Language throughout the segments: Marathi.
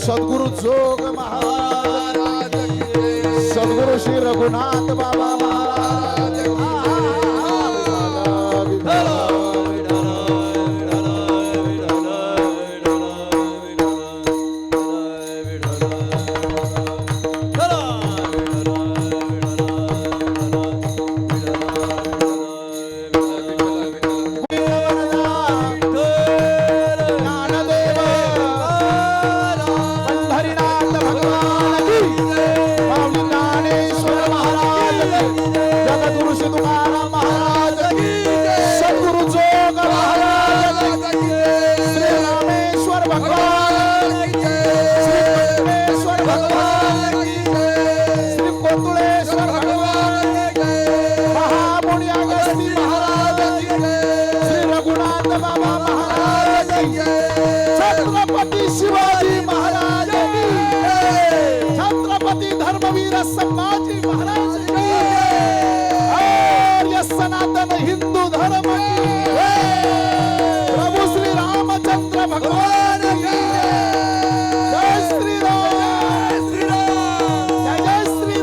सद्गुरु जोग महाराज सद्गुरु श्री रघुनाथ बाबा महाराज छत्रपति शिवाजी महाराज की छत्रपति धर्मवीर संभाजी महाराज की और यह सनातन हिंदू धर्म की प्रभु श्री रामचंद्र भगवान की जय श्री राम जय श्री राम जय श्री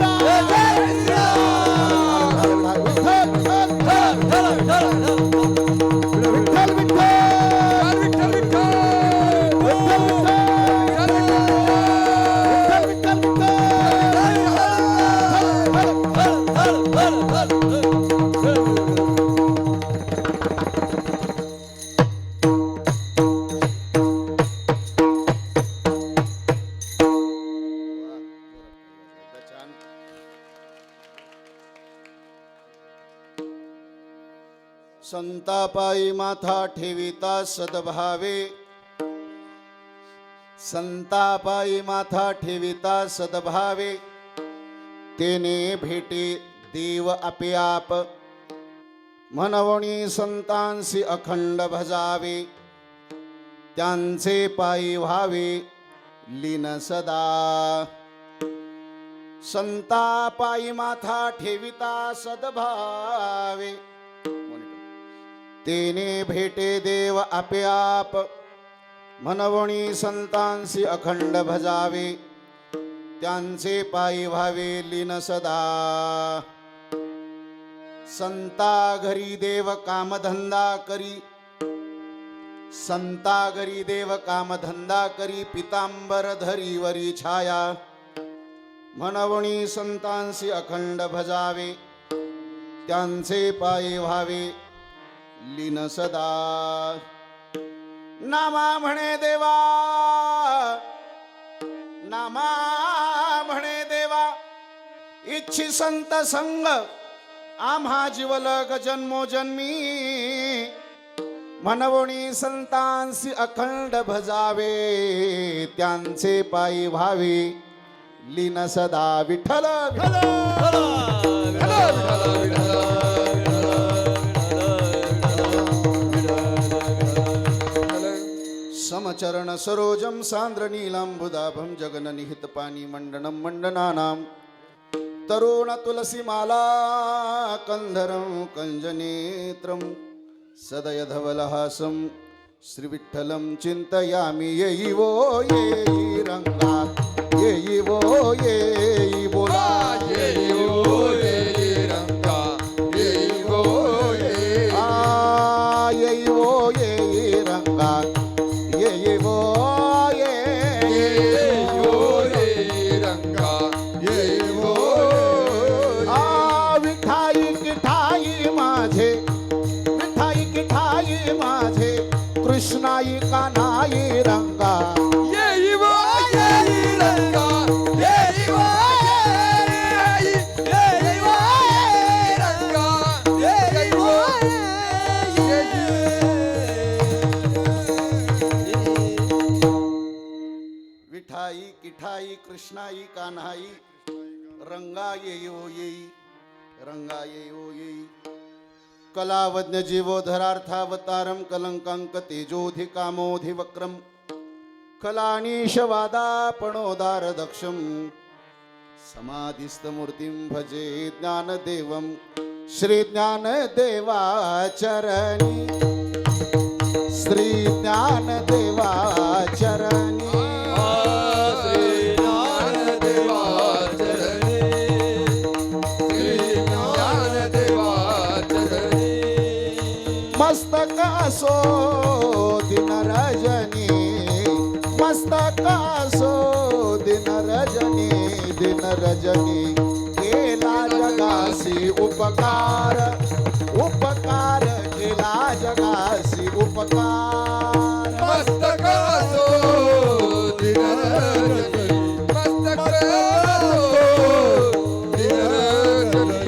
संतापायी माथा ठेविता सद्भावे संतापायी माथा ठेविता सद्भावे तेने भेटे देव आपोआप म्हणवणी संतांसी अखंड भजावे त्यांचे पायी व्हावे लीन सदा संतापायी माथा ठेविता सद्भावे तेने भेटे देव आपोआप म्हणवणी संतांसी अखंड भजावे त्यांचे पायी व्हावे लीन सदा संता घरी देव कामधंदा करी संता घरी देव कामधंदा करी पितांबर धरी वरी छाया म्हणवणी संतांसी अखंड भजावे त्यांचे पायी व्हावे लीन सदा नामा म्हणे देवा नामा म्हणे देवा इच्छी संत संग आम्हा जीवलग जन्मोजन्मी म्हणवणी संतांसी अखंड भजावे त्यांचे पायी व्हावे लीन सदा विठ्ठल विठ्ठल समचरण सरोजम सांद्र नीलांबुदाभं जगन निहित पानी मंडनम मंडनानां तरुण तुलसी माला कंधरं कंजनेत्रं सदय धवलहासं श्री विठ्ठलं चिंतयामि येई वो येई रंगात येई वो येई बोला येई वो येई रंगा येई वो येई येई वो येई रंगात येई वो येई वो येई रंगा येई वो विठाई किठाई माझे विठाई किठाई माझे कृष्णाई कान्हाई रंगा येई वो येई रंगा येई वो येई वो रंगा येई वो विठाई किठाई कृष्णाई कान्हाई रंगा येई रंगा येई कलावज्ञ जीवोधरार्थावतारम कलंकांक तेजोधि कामोधि वक्रम कलानीशवादापणोदार दक्षम समाधिस्थमूर्तिं भजे ज्ञानदेवं श्री ज्ञानदेवाचरणी श्री ज्ञानदेवाचरणी मस्तकासो दिन रजनी मस्तकासो दिन रजनी केला जगासी उपकार उपकार केला जगासी उपकार मस्तकासो दिनरजनी मस्तकासो दिनरजनी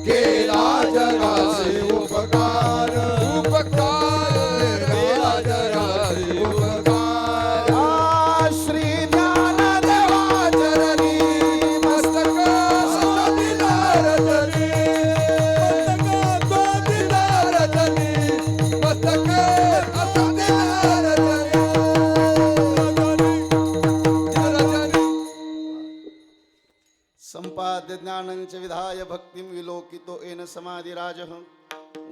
केला जगासी उपकार उपकार केला जगासी उपकार श्री ज्ञानदेवाचरणी मस्तकासो दिनरजनी मस्तकासो दिनरजनी मस्तकासो दिनरजनी संपाद्य ज्ञानंच विधाय भक्तिं विलोकितो येन समाधिराजः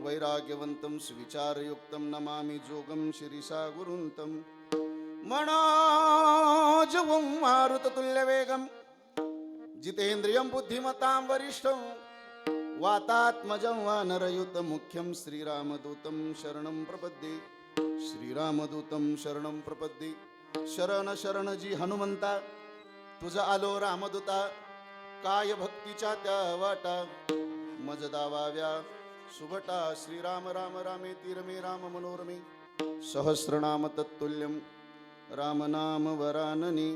वैराग्यवन्तं सुविचारयुक्तं नमामि जोगं शिरीषा गुरुन्तं मनोजवं मारुततुल्यवेगं जितेन्द्रियं बुद्धिमतां वरिष्ठं वातात्मजं वानरयुतं मुख्यं श्रीरामदूतं शरणं प्रपद्ये श्रीरामदूतं शरणं प्रपद्ये शरण शरणजी हनुमंता तुझा आलो रामदूता काय भक्तीच्या त्या वाटा मज दावाव्या सुभटा श्रीराम राम रामे तीरमे राम मनोरमे सहस्रनाम तत्तुल्यम राम नाम वराननी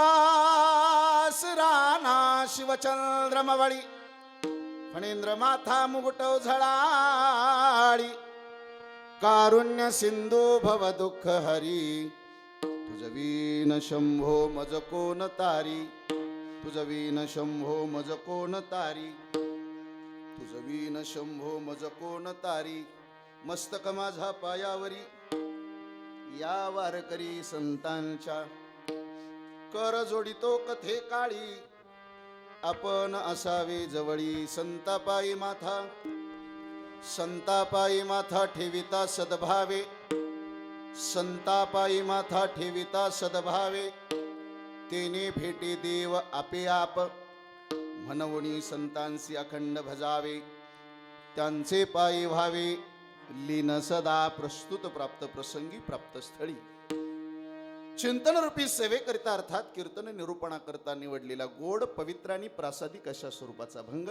कैलास राना शिवचंद्रमवळी फणेंद्र माथा मुकुट झळाळी कारुण्य सिंधू भव दुःख हरी तुझवीन शंभो मज कोण तारी तुझवीन शंभो मज कोण तारी तुझवीन शंभो मज कोण तारी मस्तक माझा पायावरी या वारकरी संतांच्या कर जोडितो कथे काळी आपण असावे जवळी संतापायी माथा ठेविता सद्भावे संतापायी माथा ठेविता सद्भावे तेने भेटे देव आपे आप म्हणवणी संतांसी अखंड भजावे त्यांचे पायी व्हावे लीन सदा प्रस्तुत प्राप्त प्रसंगी प्राप्त स्थळी चिंतन रूपी सेवेकरिता अर्थात कीर्तन निरूपणा करता निवडलेला गोड पवित्र आणि प्रासादिक अशा स्वरूपाचा अभंग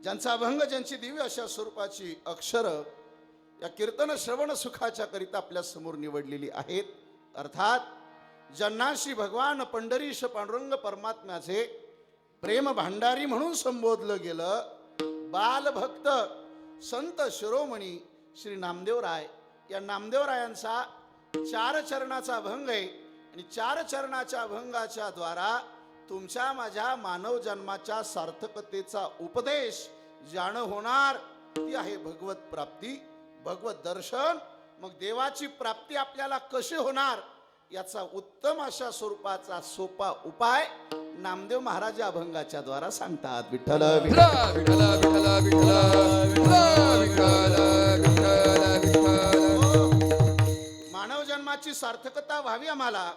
ज्यांचा अभंग ज्यांची दिव्य अशा स्वरूपाची अक्षर या कीर्तन श्रवण सुखाच्या करिता आपल्या समोर निवडलेली आहेत अर्थात ज्यांनाशी भगवान पंढरीश पांडुरंग परमात्म्याचे प्रेम भांडारी म्हणून संबोधलं गेलं बालभक्त संत शिरोमणी श्री नामदेवराय या नामदेवरायांचा 4 चरणाचा अभंग आहे आणि 4 चरणाच्या अभंगाच्या द्वारा तुमच्या माझ्या मानव जन्माच्या सार्थकतेचा उपदेश जाणं होणार ती आहे भगवत प्राप्ती भगवत दर्शन मग देवाची प्राप्ती आपल्याला कशी होणार याचा उत्तम अशा स्वरूपाचा सोपा उपाय नामदेव महाराज या अभंगाच्या द्वारा सांगतात विठ्ठल विठ्ठल विठ्ठल विठ्ठल विठ्ठल विठ्ठल मानव जन्माची सार्थकता व्हावी आम्हाला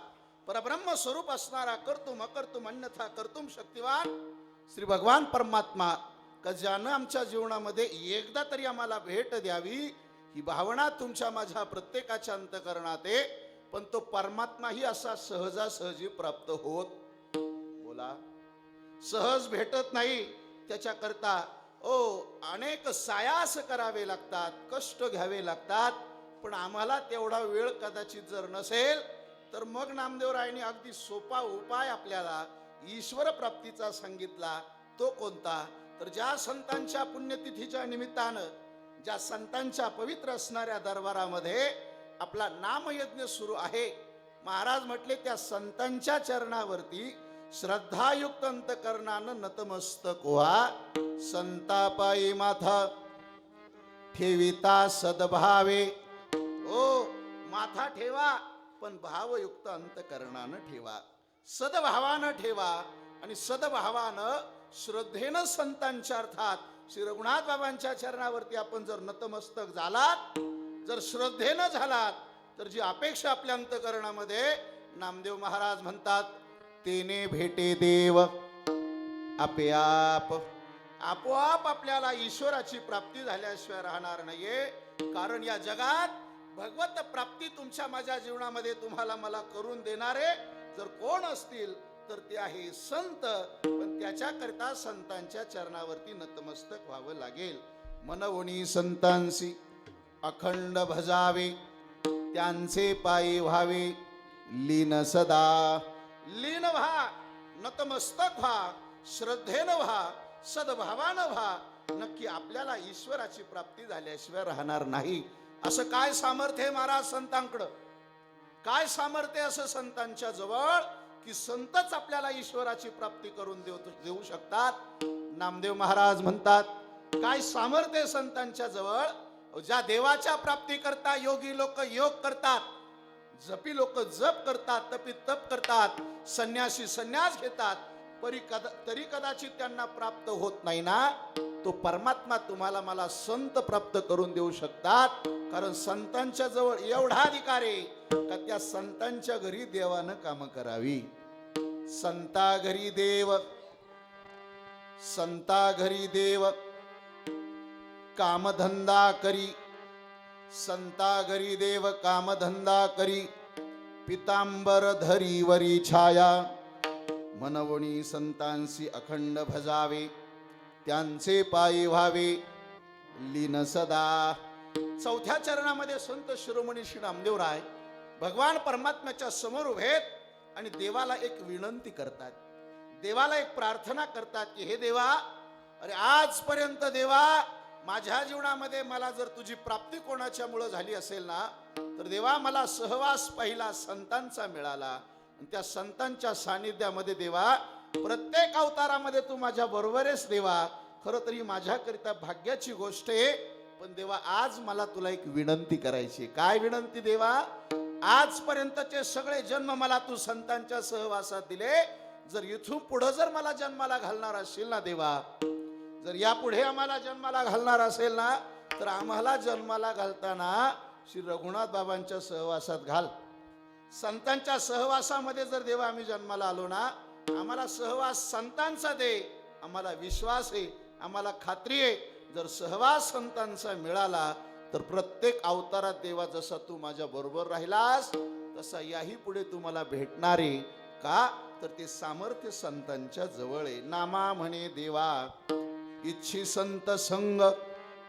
परब्रह्म स्वरूप असणारा कर्तुम अकर्तुम अन्यथा कर्तुम शक्तिवान श्री भगवान परमात्मा का ज्यानं आमच्या जीवनामध्ये एकदा तरी आम्हाला भेट द्यावी ही भावना तुमच्या माझ्या प्रत्येकाच्या अंतःकरणात आहे पण तो परमात्मा ही असा सहजासहजी प्राप्त होत बोला सहज भेटत नाही त्याच्याकरता अनेक सायास करावे लागतात कष्ट घ्यावे लागतात पण आम्हाला तेवढा वेळ कदाचित जर नसेल तर मग नामदेवरायांनी अगदी सोपा उपाय आपल्याला ईश्वर प्राप्तीचा सांगितला तो कोणता तर ज्या संतांच्या पुण्यतिथीच्या निमित्तानं ज्या संतांच्या पवित्र असणाऱ्या दरबारामध्ये आपला नामयज्ञ सुरू आहे महाराज म्हटले त्या संतांच्या चरणावरती श्रद्धायुक्त अंतकरणानं नतमस्तक व्हा संतापायी माथा ठेविता सद्भावे माथा ठेवा पण भावयुक्त अंतकरणानं ठेवा सद्भावानं ठेवा आणि सद्भावानं श्रद्धेनं संतांच्या अर्थात श्री रघुनाथ बाबांच्या चरणावरती आपण जर नतमस्तक झालात जर श्रद्धेनं झालात तर जी अपेक्षा आपल्या अंतकरणामध्ये नामदेव महाराज म्हणतात तेने भेटे देव आपे आप आपोआप आपल्याला ईश्वराची प्राप्ती झाल्याशिवाय राहणार नाहीये. कारण या जगात भगवत प्राप्ती तुमच्या माझ्या जीवनामध्ये तुम्हाला मला करून देणारे जर कोण असतील तर ते आहे संत. पण त्याच्याकरिता संतांच्या चरणावरती नतमस्तक व्हावं लागेल. मनवणी संतांसी अखंड भजावे, त्यांचे पायी व्हावे लीन सदा. लीन व्हा, नतमस्तक व्हा, श्रद्धेनं व्हा, सद्भावानं व्हा. नक्की आपल्याला ईश्वराची प्राप्ती झाल्याशिवाय राहणार नाही. असं काय सामर्थ्य आहे महाराज संतांकडं? काय सामर्थ्य असं संतांच्या जवळ की संतच आपल्याला ईश्वराची प्राप्ती करून देऊ शकतात? नामदेव महाराज म्हणतात, काय सामर्थ्य संतांच्या जवळ? ज्या देवाच्या प्राप्ती करता योगी लोक योग करतात, जपी लोक जप करतात, तपी तप करतात, संन्यासी संन्यास घेतात, तरी कदाचित त्यांना प्राप्त होत नाही ना. तो परमात्मा तुम्हाला मला संत प्राप्त करून देऊ शकतात. कारण संतांच्या जवळ एवढा अधिकार आहे का त्या संतांच्या घरी देवानं काम करावी. संता घरी देव, संता घरी देव कामधंदा करी. संता घरी देव कामधंदा करी, पितांबर धरी वरी छाया. मनवणी संतांसी अखंड भजावे, त्यांचे पायी व्हावे लीन सदा. चौथ्या चरणामध्ये संत शिरोमणी श्री नामदेवराय भगवान परमात्म्याच्या समोर उभेत आणि देवाला एक विनंती करतात, देवाला एक प्रार्थना करतात की हे देवा, अरे आजपर्यंत देवा माझ्या जीवनामध्ये मला जर तुझी प्राप्ती कोणाच्या मुळे झाली असेल ना, तर देवा मला सहवास पहिला संतांचा मिळाला. आणि त्या संतांच्या सानिध्यामध्ये देवा प्रत्येक अवतारामध्ये तू माझ्या बरोबरच देवा. खरं तरी माझ्याकरिता भाग्याची गोष्ट आहे. पण देवा आज मला तुला एक विनंती करायची. काय विनंती देवा? आजपर्यंतचे सगळे जन्म मला तू संतांच्या सहवासात दिले. जर इथून पुढे जर मला जन्माला घालणार असेल ना देवा, जर यापुढे आम्हाला जन्माला घालणार असेल ना, तर आम्हाला जन्माला घालताना श्री रघुनाथ बाबांच्या सहवासात घाल. संतांच्या सहवासामध्ये जर देवा आम्ही जन्माला आलो ना, आम्हाला सहवास संतांचा दे. आम्हाला विश्वास आहे, आम्हाला खात्री आहे, जर सहवास संतांचा मिळाला तर प्रत्येक अवतारात देवा जसा तू माझ्या बरोबर राहिलास तसा याही पुढे तू मला भेटणार आहे. का तर ते सामर्थ्य संतांच्या जवळ आहे. नामा म्हणे देवा इच्छी संत संग,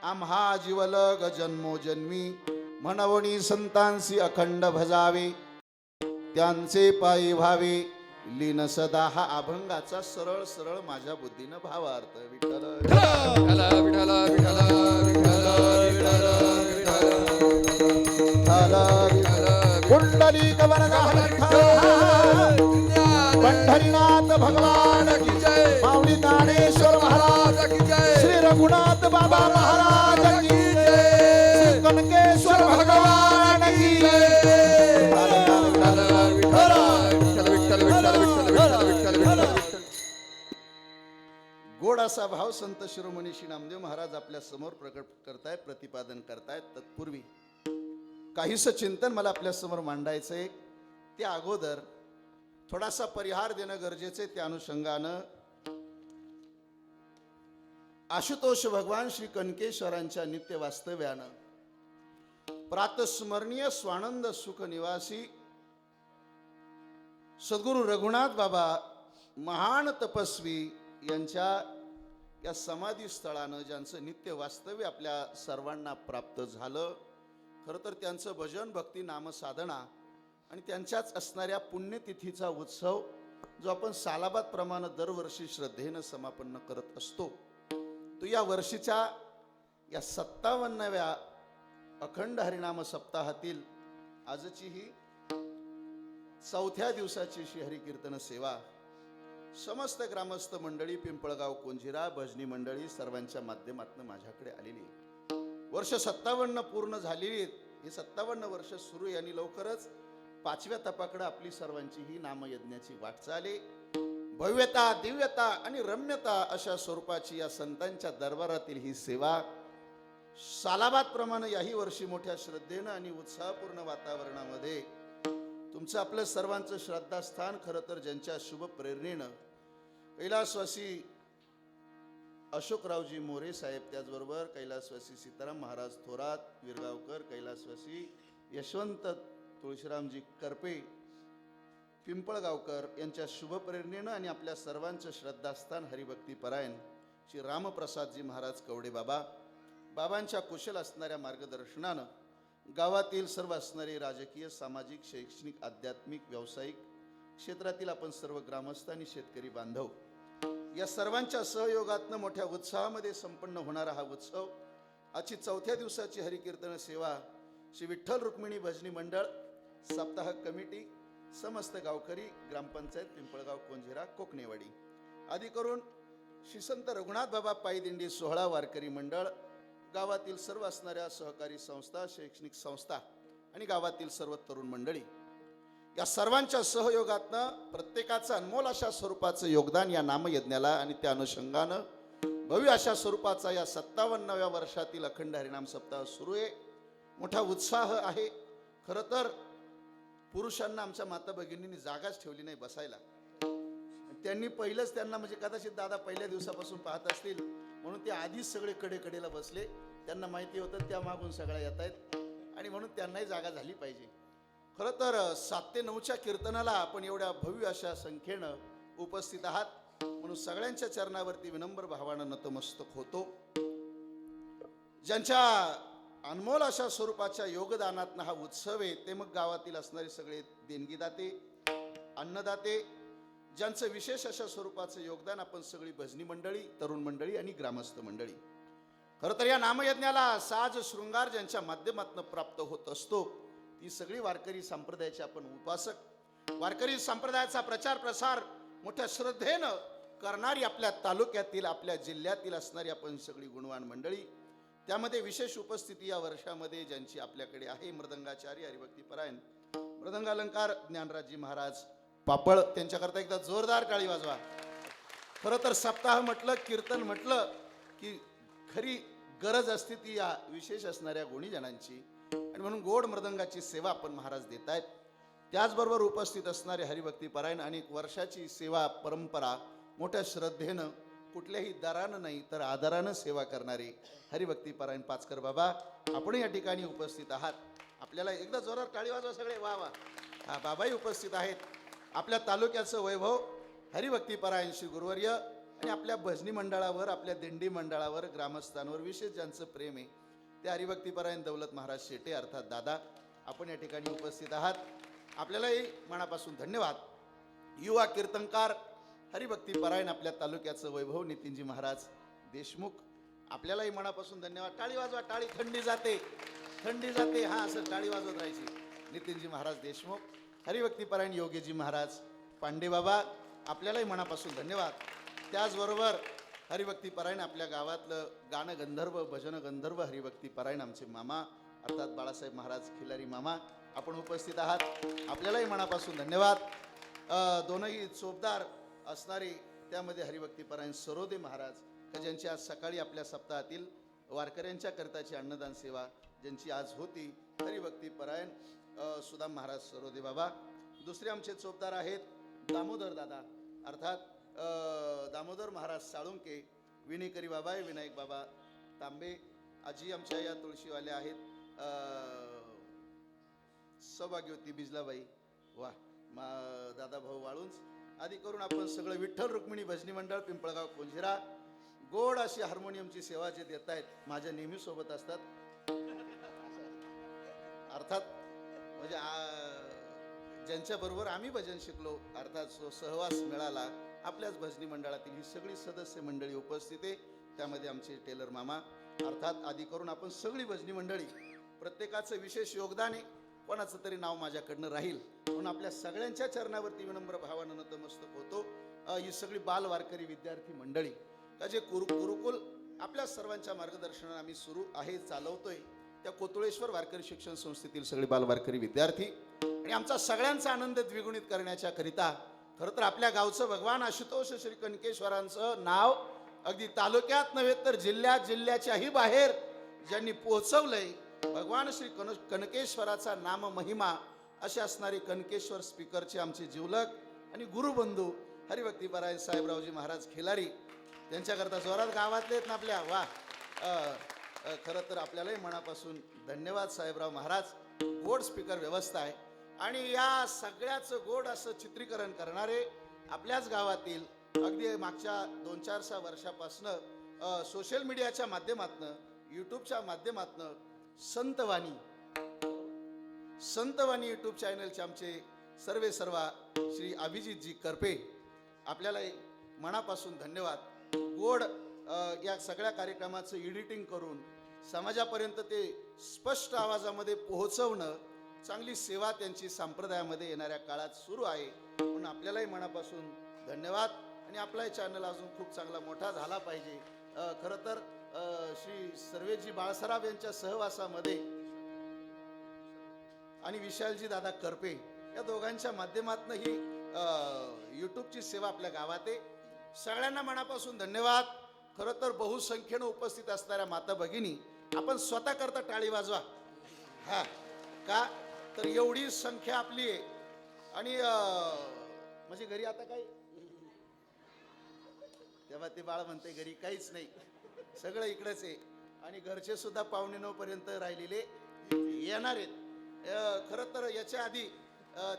आम्हा जीवलग जन्मोजन्मी. म्हणवणी संतांसी अखंड भजावे, त्यांचे पायी व्हावे लीन सदा. हा अभंगाचा सरळ सरळ माझ्या बुद्धीनं भावार्थ. विठ्ठल विठ्ठल विठ्ठल विठ्ठल विठ्ठल कुंडलिक पंढरीनाथ भगवान की जय. माऊली ज्ञानेश्वर महाराज की जय. श्री रघुनाथ बाबा महाराज की जय. श्री कनकेश्वर भगवान की जय. गोड असा भाव संत शिरोमणी श्री नामदेव महाराज आपल्या समोर प्रकट करतायत, प्रतिपादन करतायत. तत्पूर्वी काहीसं चिंतन मला आपल्या समोर मांडायचंय. त्या अगोदर थोडासा परिहार देणं गरजेचं आहे. त्या अनुषंगानं आशुतोष भगवान श्री कनकेश्वरांच्या नित्य वास्तव्यानं प्रातस्मरणीय स्वानंद सुख निवासी सद्गुरु रघुनाथ बाबा महान तपस्वी यांच्या या समाधी स्थळानं ज्यांचं नित्य वास्तव्य आपल्या सर्वांना प्राप्त झालं. खरं तर त्यांचं भजन भक्ती नामसाधना आणि त्यांच्याच असणाऱ्या पुण्यतिथीचा उत्सव जो आपण सालाबाद प्रमाणे दरवर्षी श्रद्धेनं समापन्न करत असतो, तो या वर्षीच्या या 57व्या अखंड हरिनाम सप्ताहातील आजची ही 4थ्या दिवसाची श्री हरिकीर्तन सेवा समस्त ग्रामस्थ मंडळी, पिंपळगाव कोंजिरा भजनी मंडळी सर्वांच्या माध्यमातून माझ्याकडे आलेली. वर्ष 57 पूर्ण झालेली. ही 57 वर्ष सुरू यांनी लवकरच 5व्या तपाकडे आपली सर्वांची ही नामयज्ञाची वाटचाल आहे. भव्यता, दिव्यता आणि रम्यता अशा स्वरूपाची या संतांच्या दरबारातील ही सेवा सालाबाद प्रमाणे याही वर्षी मोठ्या श्रद्धेनं आणि उत्साहपूर्ण वातावरणामध्ये तुमचं आपलं सर्वांचं श्रद्धास्थान खरं तर ज्यांच्या शुभ प्रेरणेनं कैलासवासी अशोकरावजी मोरे साहेब, त्याचबरोबर कैलासवासी सीताराम महाराज थोरात विरगावकर, कैलासवासी यशवंत तुळशीरामजी करपे पिंपळगावकर यांच्या शुभप्रेरणेनं आणि आपल्या सर्वांचं श्रद्धास्थान हरिभक्तीपरायण श्री रामप्रसादजी महाराज कवडे बाबा, बाबांच्या कुशल असणाऱ्या मार्गदर्शनानं गावातील सर्व असणारे राजकीय, सामाजिक, शैक्षणिक, आध्यात्मिक, व्यावसायिक क्षेत्रातील आपण सर्व ग्रामस्थ आणि शेतकरी बांधव या सर्वांच्या सहयोगातनं मोठ्या उत्साहामध्ये संपन्न होणारा हा उत्सव, आजची 4थ्या दिवसाची हरिकीर्तन सेवा श्री विठ्ठल रुक्मिणी भजनी मंडळ, सप्ताह कमिटी, समस्त गावकरी, ग्रामपंचायत पिंपळगाव कोंझेरा कोकणेवाडी आदी करून श्री संत रघुनाथ बाबा पायी दिंडी सोहळा वारकरी मंडळ, गावातील सर्व असणाऱ्या सहकारी संस्था, शैक्षणिक संस्था आणि गावातील सर्व तरुण मंडळी या सर्वांच्या सहयोगातनं प्रत्येकाचं अनमोल अशा स्वरूपाचं योगदान या नामयज्ञाला आणि त्या अनुषंगानं भव्य अशा स्वरूपाचा या 57व्या वर्षातील अखंड हरिनाम सप्ताह सुरू आहे. मोठा उत्साह आहे. खरं तर पुरुषांना आमच्या माता भगिनींनी जागाच ठेवली नाही बसायला. त्यांनी पहिलंच त्यांना म्हणजे कदाचित दादा पहिल्या दिवसापासून पाहत असतील म्हणून ते आधीच सगळे कडेला बसले. त्यांना माहिती होतं त्या मागून सगळ्या येत आहेत आणि म्हणून त्यांनाही जागा झाली पाहिजे. खरं तर 7 ते 9च्या कीर्तनाला आपण एवढ्या भव्य अशा संख्येनं उपस्थित आहात म्हणून सगळ्यांच्या चरणावरती विनम्र भावानं नतमस्तक होतो. ज्यांच्या अनमोल अशा स्वरूपाच्या योगदानातनं हा उत्सव आहे ते मग गावातील असणारे सगळे देणगीदाते, अन्नदाते, ज्यांचं विशेष अशा स्वरूपाचं योगदान आपण सगळी भजनी मंडळी, तरुण मंडळी आणि ग्रामस्थ मंडळी. खरं तर या नामयज्ञाला साज शृंगार ज्यांच्या माध्यमातून प्राप्त होत असतो ती सगळी वारकरी संप्रदायाचे आपण उपासक, वारकरी संप्रदायाचा प्रचार प्रसार मोठ्या श्रद्धेनं करणारी आपल्या तालुक्यातील, आपल्या जिल्ह्यातील असणारी आपण सगळी गुणवान मंडळी. त्यामध्ये विशेष उपस्थिती या वर्षामध्ये ज्यांची आपल्याकडे आहे मृदंगाचार्य हरिभक्तीपरायण मृदंगालंकार ज्ञानराजजी महाराज पापळ, त्यांच्याकरता एकदा जोरदार टाळी वाजवा. खरं तर सप्ताह म्हटलं, कीर्तन म्हटलं की खरी गरज असते ती या विशेष असणाऱ्या गुणीजनांची आणि म्हणून गोड मृदंगाची सेवा आपण महाराज देत आहेत. त्याचबरोबर उपस्थित असणारे हरिभक्तीपरायण अनेक वर्षाची सेवा परंपरा मोठ्या श्रद्धेनं कुठल्याही दरानं नाही तर आदरानं सेवा करणारे हरिभक्तीपरायण पाचकर बाबा आपण या ठिकाणी उपस्थित आहात. आपल्याला एकदा जोरात टाळी वाजवा सगळे. वा वा. हा बाबाही उपस्थित आहेत. आपल्या तालुक्याचं वैभव हरिभक्तीपरायण श्री गुरुवर्य आणि आपल्या भजनी मंडळावर, आपल्या दिंडी मंडळावर, ग्रामस्थांवर विशेष ज्यांचं प्रेम आहे ते हरिभक्तीपरायण दौलत महाराज शेटे अर्थात दादा आपण या ठिकाणी उपस्थित आहात. आपल्यालाही मनापासून धन्यवाद. युवा कीर्तनकार हरिभक्तीपरायण आपल्या तालुक्याचं वैभव नितीनजी महाराज देशमुख आपल्यालाही मनापासून धन्यवाद. टाळी वाजवा. टाळी थंडी जाते, थंडी जाते. हा असं टाळी वाजवत राहायची. नितीनजी महाराज देशमुख, हरिभक्तीपरायण योगीजी महाराज पांडे बाबा आपल्यालाही मनापासून धन्यवाद. त्याचबरोबर हरिभक्तीपरायण आपल्या गावातलं गाणं गंधर्व, भजन गंधर्व हरिभक्तीपरायण आमचे मामा अर्थात बाळासाहेब महाराज खिलारी मामा आपण उपस्थित आहात. आपल्यालाही मनापासून धन्यवाद. दोनही चोपदार असणारे त्यामध्ये हरिभक्तीपरायण सरोदे महाराज का ज्यांची आज सकाळी आपल्या सप्ताहातील वारकऱ्यांच्या करताची अन्नदान सेवा ज्यांची आज होती, हरिभक्तीपरायण सुदाम महाराज सरोदे बाबा. दुसरे आमचे चोपदार आहेत दामोदर दादा अर्थात दामोदर महाराज साळुंके, विनेकरी बाबा आहे विनायक बाबा तांबे. आजी आमच्या या तुळशीवाल्या आहेत सौभाग्यवती बिजलाबाई वा दादा भाऊ वाळुंज आदी करून आपण सगळं विठ्ठल रुक्मिणी भजनी मंडळ पिंपळगाव कोंझेरा गोड अशी हार्मोनियमची सेवा जे देत आहेत माझ्या नेहमी सोबत असतात अर्थात म्हणजे ज्यांच्या बरोबर आम्ही भजन शिकलो अर्थात सहवास मिळाला आपल्याच भजनी मंडळातील ही सगळी सदस्य मंडळी उपस्थित आहे. त्यामध्ये आमचे टेलर मामा अर्थात आदी करून आपण सगळी भजनी मंडळी प्रत्येकाचं विशेष योगदान आहे. कोणाचं तरी नाव माझ्याकडनं राहील म्हणून आपल्या सगळ्यांच्या चरणावरती विनम्र भावानं नतमस्तक होतो. ही सगळी बाल वारकरी विद्यार्थी मंडळी का जे गुरुकुल आपल्या सर्वांच्या मार्गदर्शनाने आम्ही सुरू आहे चालवतोय त्या कोतुळेश्वर वारकरी शिक्षण संस्थेतील सगळे बाल वारकरी विद्यार्थी आणि आमचा सगळ्यांचा आनंद द्विगुणित करण्याच्या करिता खरं तर आपल्या गावचं भगवान आशुतोष श्री कनकेश्वरांचं नाव अगदी तालुक्यात नव्हे तर जिल्ह्याच्याही बाहेर ज्यांनी पोहोचवलंय भगवान श्री कनकेश्वराचा नाम महिमा असे असणारे कनकेश्वर स्पीकरचे आमचे जिवलक आणि गुरुबंधू हरिभक्तीपरायण साहेबरावजी महाराज खिलारी त्यांच्याकरता जोरात गावातले आहेत ना आपल्या वा. खरं तर आपल्यालाही मनापासून धन्यवाद साहेबराव महाराज. गोड स्पीकर व्यवस्था आहे आणि या सगळ्याचं गोड असं चित्रीकरण करणारे आपल्याच गावातील अगदी मागच्या 2-4 वर्षापासनं सोशल मीडियाच्या माध्यमातनं यूट्यूबच्या माध्यमातनं संतवाणी यूट्यूब चॅनलचे आमचे सर्वा श्री अभिजितजी करपे, आपल्यालाही मनापासून धन्यवाद. गोड या सगळ्या कार्यक्रमाचं एडिटिंग करून समाजापर्यंत ते स्पष्ट आवाजामध्ये पोहोचवणं, चांगली सेवा त्यांची संप्रदायामध्ये येणाऱ्या काळात सुरू आहे. म्हणून आपल्यालाही मनापासून धन्यवाद. आणि आपला चॅनल अजून खूप चांगला मोठा झाला पाहिजे. खरं तर श्री सर्वेजी बाळसराव यांच्या सहवासामध्ये आणि विशालजी दादा करपे या दोघांच्या माध्यमातून ही यूट्यूबची सेवा आपल्या गावात आहे. सगळ्यांना मनापासून धन्यवाद. खरं तर बहुसंख्येनं उपस्थित असणाऱ्या माता भगिनी, आपण स्वतः करता टाळी वाजवा. हा का तर एवढी संख्या आपली आहे आणि म्हणजे घरी आता काही तेव्हा ते बाळ म्हणते घरी काहीच नाही, सगळं इकडेच आहे. आणि घरचे सुद्धा 8:45 पर्यंत राहिलेले येणार आहेत. खरं तर याच्या आधी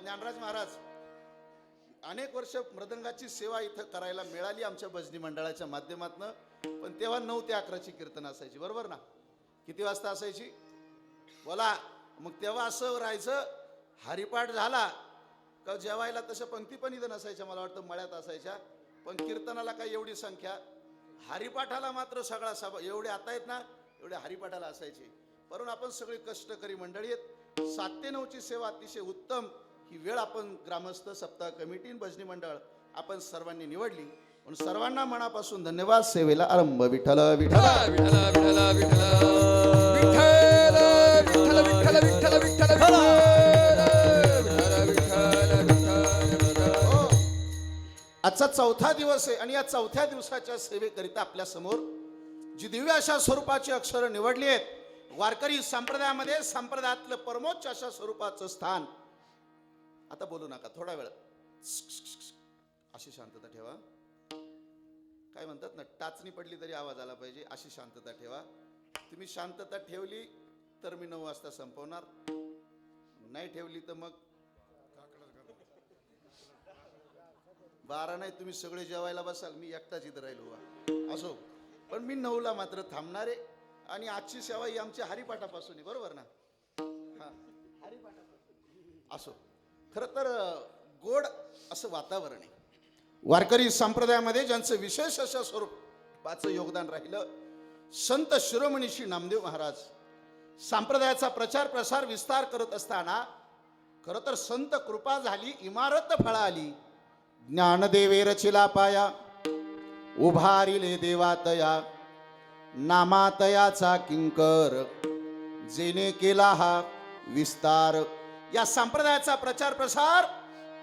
ज्ञानराज महाराज अनेक वर्ष मृदंगाची सेवा इथं करायला मिळाली आमच्या भजनी मंडळाच्या माध्यमातून. पण तेव्हा 9 ते 11ची कीर्तन असायची, बरोबर ना? किती वाजता असायची बोला? मग तेव्हा असं राहायचं, हरिपाठ झाला का जेवायला तशा पंक्ती पण इथं नसायच्या, मला वाटतं मळ्यात असायच्या. पण कीर्तनाला काय एवढी संख्या, हरिपाठाला मात्र सगळा सभा एवढे आता आहेत ना, एवढे हरिपाठाला असायचे. परंतु आपण सगळी कष्टकरी मंडळी आहेत. 7 ते 9ची सेवा अतिशय उत्तम ही वेळ आपण ग्रामस्थ सप्ताह कमिटी भजनी मंडळ आपण सर्वांनी निवडली. म्हणून सर्वांना मनापासून धन्यवाद. सेवेला आरंभ. विठ्ठल विठ्ठल आजचा 4था दिवस आहे आणि या 4थ्या दिवसाच्या सेवेकरिता आपल्या समोर जी दिव्य अशा स्वरूपाची अक्षरं निवडली आहेत, वारकरी संप्रदायामध्ये संप्रदायातलं परमोच्च अशा स्वरूपाचं स्थान. आता बोलू नका, थोडा वेळ अशी शांतता ठेवा. काय म्हणतात ना, टाचणी पडली तरी आवाज आला पाहिजे, अशी शांतता ठेवा. तुम्ही शांतता ठेवली तर मी 9 वाजता संपवणार, नाही ठेवली तर मग 12 नाही, तुम्ही सगळे जेवायला बसाल, मी एकटाच इथं राहिलो असो. पण मी 9ला मात्र थांबणार आहे. आणि आजची सेवा ही आमच्या हरिपाठापासून आहे, बरोबर ना? हा, हरिपाठापासून असो. खरं तर गोड असं वातावरण आहे. वारकरी संप्रदायामध्ये ज्यांचं विशेष अशा स्वरूपाचं योगदान राहिलं, संत शिरोमणी श्री नामदेव महाराज संप्रदायाचा प्रचार प्रसार विस्तार करत असताना खरं तर संत कृपा झाली, इमारत फळाली. ज्ञानदेवे रचिला पाया, उभारिले देवातया, नामातयाचा किंकर, जेने केला हा विस्तार. या संप्रदायाचा प्रचार प्रसार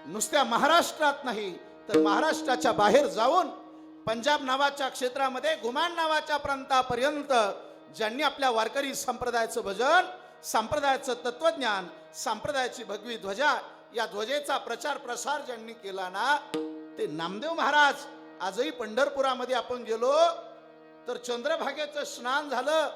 नुसत्या महाराष्ट्रात नाही तर महाराष्ट्राच्या बाहेर जाऊन पंजाब नावाच्या क्षेत्रामध्ये घुमान नावाच्या प्रांतापर्यंत ज्यांनी आपल्या वारकरी संप्रदायाचं भजन, संप्रदायाचं तत्वज्ञान, संप्रदायाची भगवी ध्वजा, या ध्वजेचा प्रचार प्रसार ज्यांनी केला ना, ते नामदेव महाराज. आजही पंढरपुरामध्ये आपण गेलो तर चंद्रभागेचं स्नान झालं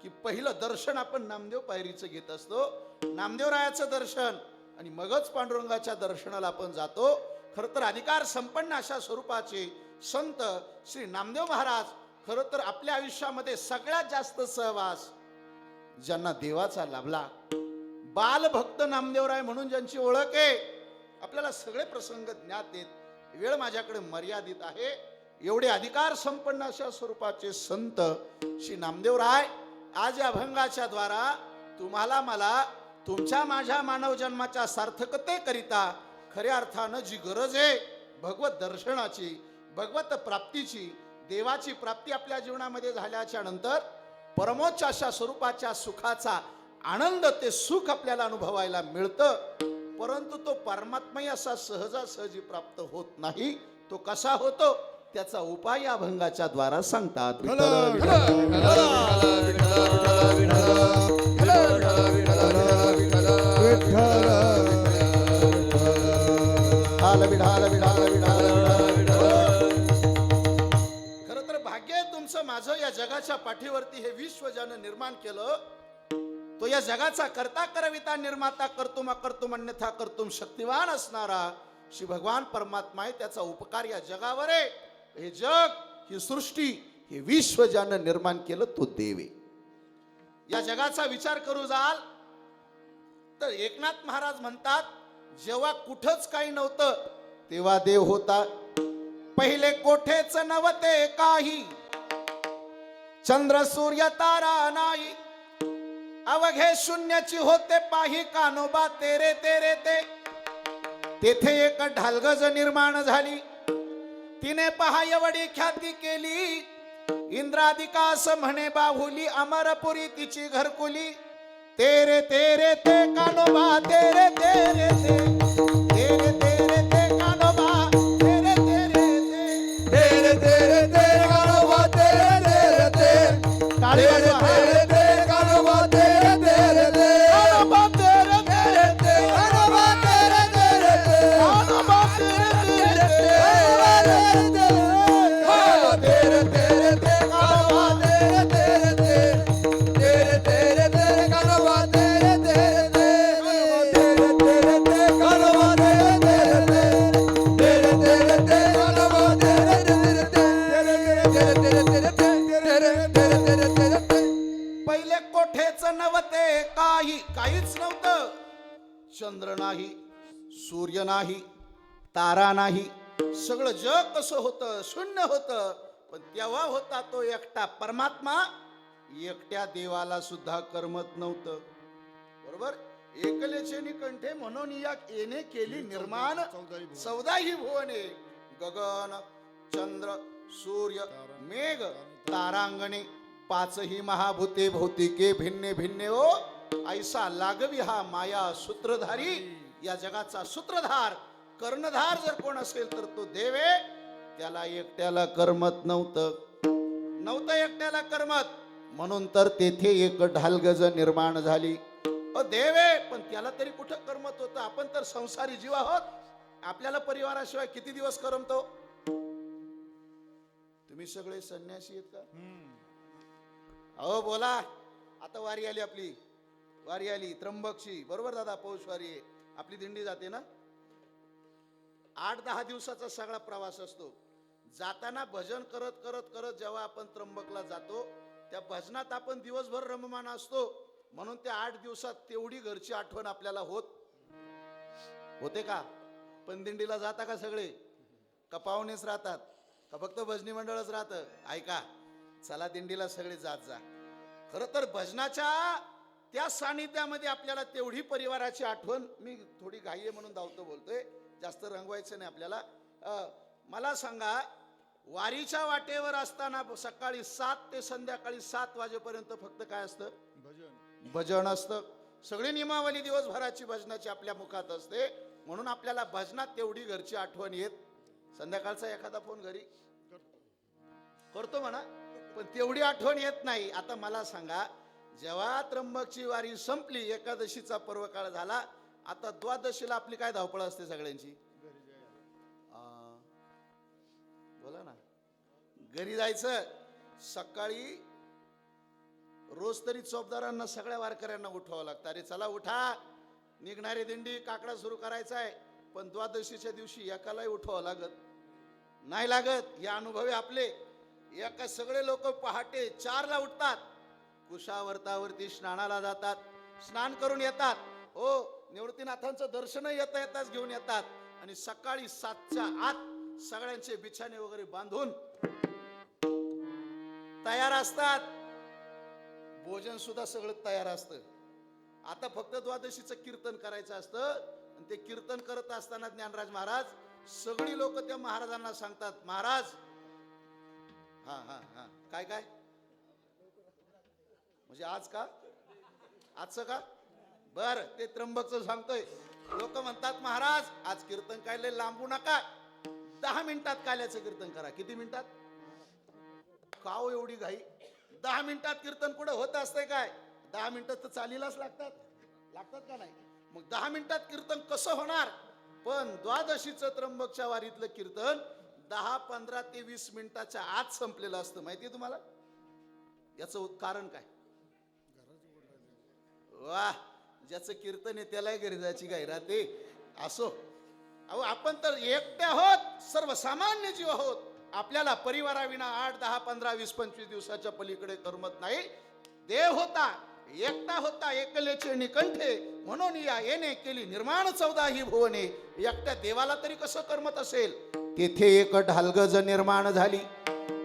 की पहिलं दर्शन आपण नामदेव पायरीचं घेत असतो, नामदेवरायाचं दर्शन, आणि मगच पांडुरंगाच्या दर्शनाला आपण जातो. खरं तर अधिकार संपन्न अशा स्वरूपाचे संत श्री नामदेव महाराज खरं तर आपल्या आयुष्यामध्ये सगळ्यात जास्त सहवास ज्यांना देवाचा लाभला, बालभक्त नामदेवराय म्हणून ज्यांची ओळख आहे. आपल्याला सगळे प्रसंग ज्ञात आहेत, वेळ माझ्याकडे मर्यादित आहे. एवढे अधिकार संपन्न अशा स्वरूपाचे संत श्री नामदेवराय आज या अभंगाच्या द्वारा तुम्हाला मला तुमच्या माझ्या मानव जन्माच्या सार्थकतेकरिता खऱ्या अर्थानं जी गरज आहे भगवत दर्शनाची, भगवत प्राप्तीची, देवाची प्राप्ती आपल्या जीवनामध्ये झाल्याच्या नंतर परमोच्च अशा स्वरूपाच्या सुखाचा आनंद, ते सुख आपल्याला अनुभवायला मिळतं. परंतु तो परमात्माही असा सहजासहजी प्राप्त होत नाही. तो कसा होतो त्याचा उपाय या अभंगाच्या द्वारा सांगतात. खर तर माझं या जगाच्या पाठीवरती हे विश्व ज्यानं निर्माण केलं, तो या जगाचा करता करविता निर्माता कर्तुम अकर्तुम अन्यथा कर्तुम शक्तिवान असणारा श्री भगवान परमात्मा आहे. त्याचा उपकार या जगावर आहे. हे जग, ही सृष्टी, हे विश्व ज्यानं निर्माण केलं तो देव आहे. या जगाचा विचार करू जाल तर एकनाथ महाराज म्हणतात, जेव्हा कुठंच काही नव्हतं तेव्हा देव होता. पहिले कोठेच नव्हते काही, चंद्र सूर्य तारा नाही, अवघे शून्याची होते पाही कानोबा तेरे तेरे ते. तेथे एक ढालगज निर्माण झाली, तिने पहा एवढी ख्याती केली. इंद्रादिकास म्हणे बाहुली, अमरपुरी तिची घरकुली. तेरे तेरे ते कानोबा तेरे तेरे ते, तेरे तेरे ते कानोबा तेरे तेरे ते, तेरे तेरे तेरे कानोबा तेरे तेरे ते, ताली तेरे वाजवा. तेरे तेरे कानोबा तेरे तेरे ते, कानोबा तेरे तेरे ते, कानोबा तेरे तेरे ते, कानोबा तेरे तेरे ते. तेरे तेरे ते कानोबा तेरे तेरे ते, तेरे तेरे तेरे कानोबा तेरे तेरे ते, तेरे तेरे ते कानोबा तेरे तेरे ते, तेरे तेरे ते कानोबा तेरे तेरे ते, तेरे तेरे तेरे तेरे तेरे तेरे तेरे ते. पहिले कोठेच नव्हते काही, काहीच नव्हतं. चंद्र नाही, सूर्य नाही, तारा नाही, सगळं जग कसं होतं, शून्य होतं. पण तेव्हा होता तो एकटा परमात्मा. एकट्या देवाला सुद्धा करमत नव्हतं. बरोबर, एकलेचे कंठे म्हणून या येणे केली निर्माण 14 भुवने. गगन, चंद्र, सूर्य, मेघ, तारांगणे, 5 महाभूते भौतिके भिन्ने भिन्ने ओ. ऐसा लागवी हा माया सूत्रधारी. या जगाचा सूत्रधार, कर्णधार जर कोण असेल तर तो देव आहे. त्याला एकट्याला करमत नव्हतं एकट्याला करमत, म्हणून तर तेथे एक ढालगज निर्माण झाली. देव आहे पण त्याला तरी कुठं करमत होतं. आपण तर संसारी जीव आहोत, आपल्याला परिवाराशिवाय किती दिवस करमतो. तुम्ही सगळे संन्यासी आहेत का? अहो बोला. आता वारी आली, आपली वारी आली त्र्यंबकची. बरोबर दादा, पौष वारी आहे आपली. दिंडी जाते ना. 8-10 दिवसाचा सगळा प्रवास असतो. जाताना भजन करत करत करत जेव्हा आपण त्र्यंबकला जातो, त्या भजनात आपण दिवसभर रममान असतो. म्हणून त्या 8 दिवसात तेवढी घरची आठवण आपल्याला होते का? पण दिंडीला जाता का सगळे? का पाहुणेच राहतात? का फक्त भजनी मंडळच राहतं? ऐका, चला दिंडीला सगळे जात जा. खरं तर भजनाच्या त्या सानिध्यामध्ये आपल्याला तेवढी परिवाराची आठवण. मी थोडी घाई आहे म्हणून धावतो बोलतोय, जास्त रंगवायचं नाही आपल्याला. मला सांगा, वारीच्या वाटेवर असताना सकाळी 7 ते संध्याकाळी 7 वाजेपर्यंत फक्त काय असतं? भजन असतं. सगळी नियमावली दिवसभराची भजनाची आपल्या मुखात असते. म्हणून आपल्याला भजनात तेवढी घरची आठवण येत. संध्याकाळचा एखादा फोन घरी करतो म्हणा, पण तेवढी आठवण येत नाही. आता मला सांगा, जेव्हा त्र्यंबकची वारी संपली, एकादशीचा पर्व काळ झाला, आता द्वादशीला आपली काय धावपळ असते सगळ्यांची? बोला ना. घरी जायचं. सकाळी रोज तरी चौकदारांना, सगळ्या वारकऱ्यांना उठवावं लागतं. अरे चला उठा, निघणारी दिंडी, काकडा सुरू करायचा आहे. पण द्वादशीच्या दिवशी एकालाही उठवावं लागत. या अनुभवी आपले. एका सगळे लोक पहाटे 4ला उठतात, कुशावर्तावरती स्नानाला जातात, स्नान करून येतात. हो, निवृत्तीनाथांचं दर्शन येताच घेऊन येतात. आणि सकाळी 7च्या आत सगळ्यांचे बिछाने वगैरे बांधून तयार असतात. भोजन सुद्धा सगळं तयार असतं. आता फक्त द्वादशीचं कीर्तन करायचं असतं. आणि ते कीर्तन करत असताना ज्ञानराज महाराज, सगळी लोक त्या महाराजांना सांगतात, महाराज हा हा हा काय काय म्हणजे आज का? आजचं का? बर, ते त्र्यंबकचं सांगतोय. लोक म्हणतात, महाराज आज कीर्तन काय लय लांबू नका, 10 मिनिटात काल्याचं कीर्तन करा. किती मिनिटात? काव एवढी घाई? 10 मिनिटात कीर्तन कुठं होत असतंय काय? 10 मिनिटात तर चालीलाच लागतात का नाही? मग 10 मिनिटात कीर्तन कसं होणार? पण द्वादशीचं त्र्यंबकच्या वारीतलं कीर्तन 10, 15 ते 20 मिनिटाच्या आत संपलेलं असतं. माहितीये तुम्हाला? याचं कारण काय? वा, ज्याचं कीर्तन आहे त्यालाही घरी जायची काय राहते. असो, अहो आपण तर एकटे आहोत, सर्वसामान्य जीव आहोत. आपल्याला परिवाराविना 8, 10, 15, 20, 25 दिवसाच्या पलीकडे करमत नाही. देव होता, एकटा होता, एकलेचे निकंठे, म्हणून या येणे केली निर्माण 14 ही भुवने. एकट्या देवाला तरी कसं करमत असेल? तेथे एक ढालगज निर्माण झाली,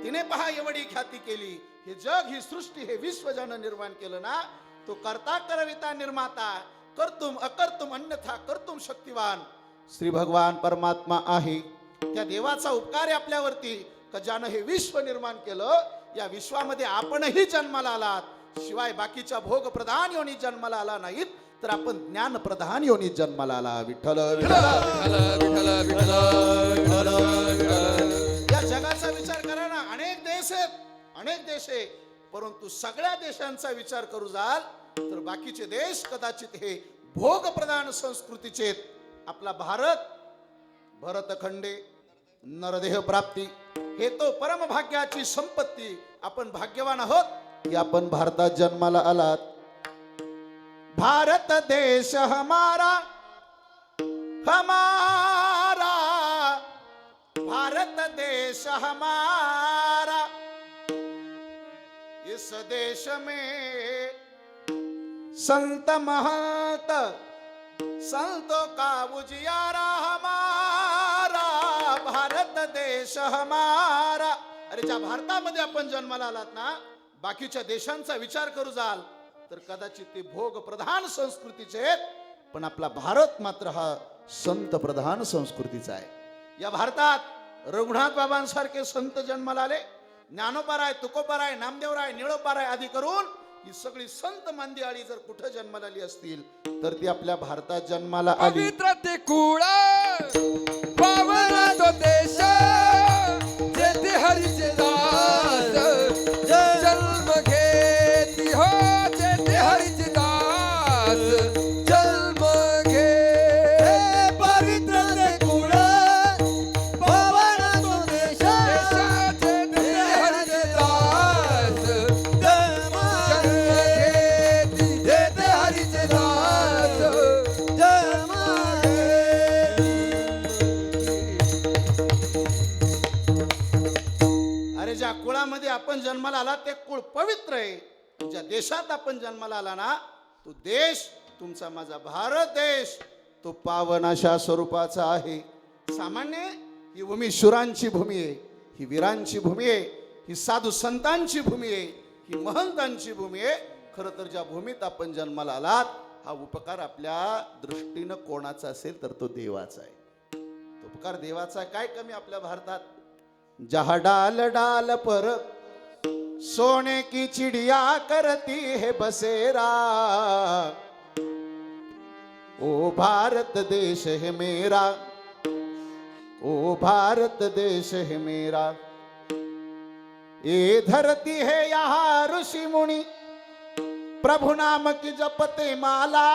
तिने पहा एवढी ख्याती केली. हे जग, ही सृष्टी, हे विश्व ज्यानं निर्माण केलं ना, तो करता करविता निर्माता, कर्तुम अकर्तुम अन्यथा कर्तुम शक्तिवान श्री भगवान परमात्मा आहे. त्या देवाचा उपकार आहे आपल्यावरती, का ज्यानं हे विश्व निर्माण केलं. या विश्वामध्ये आपणही जन्माला आलात. शिवाय बाकीच्या भोग प्रधान योनी जन्माला आला नाहीत, तर आपण ज्ञान प्रधान योनी जन्माला आला. विठ्ठल या जगाचा विचार करा ना. अनेक देश आहेत, अनेक देश आहे, परंतु सगळ्या देशांचा विचार करू जाल तर बाकीचे देश कदाचित हे भोग प्रधान संस्कृतीचे आहेत. आपला भारत, भरतखंडे, नरदेह प्राप्ती, हे तो परमभाग्याची संपत्ती. आपण भाग्यवान आहोत की आपण भारतात जन्माला आलात. भारत देश हमारा हमारा, भारत देश हमारा, इस देश में संत महंत संतों का उजियारा हमारा, भारत देश हमारा. अरे ज्या भारतामध्ये आपण जन्माला आलात ना, बाकीच्या देशांचा विचार करू जाल तर कदाचित ते भोग प्रधान संस्कृतीचे आहेत, पण आपला भारत मात्र हा संत प्रधान संस्कृतीचा आहे. या भारतात रघुनाथ बाबांसारखे संत जन्माला आले. ज्ञानोबाराय, तुकोबाराय, नामदेवराय, निळोबाराय आदी करून ही सगळी संत मंदिराळी जर कुठं जन्माला आली असतील तर ती आपल्या भारतात जन्माला आली. पवित्र ते कुळ पावन तो देश, जेथे हरीचे दास जन्म घेती हो, जेथे हरीचे दास जन्म घे. पवित्र ते कुळ पावन तो देश, जेथे हरीचे दास जन्म घेती, जेथे हरीचे दास जन्म अरे ज्या कुळामध्ये आपण जन्माला आला ते कुळ पवित्र आहे. ज्या देशात आपण जन्माला आला ना, तो देश तुमचा माझा भारत देश तो पावन अशा स्वरूपाचा आहे. सामान्य ही भूमी शूरांची भूमी आहे, ही वीरांची भूमी आहे, ही साधू संतांची भूमी आहे, ही महंतांची भूमी आहे. खरं तर ज्या भूमीत आपण जन्माला आलात, हा उपकार आपल्या दृष्टीनं कोणाचा असेल तर तो देवाचा आहे. तो उपकार देवाचा. काय कमी आपल्या भारतात? जहा डाल डाल पर सोने की चिड़िया करती है बसेरा, ओ भारत देश है मेरा, ओ भारत देश है मेरा. ये धरती है यहाँ ऋषि मुनि प्रभु नाम की जपते माला,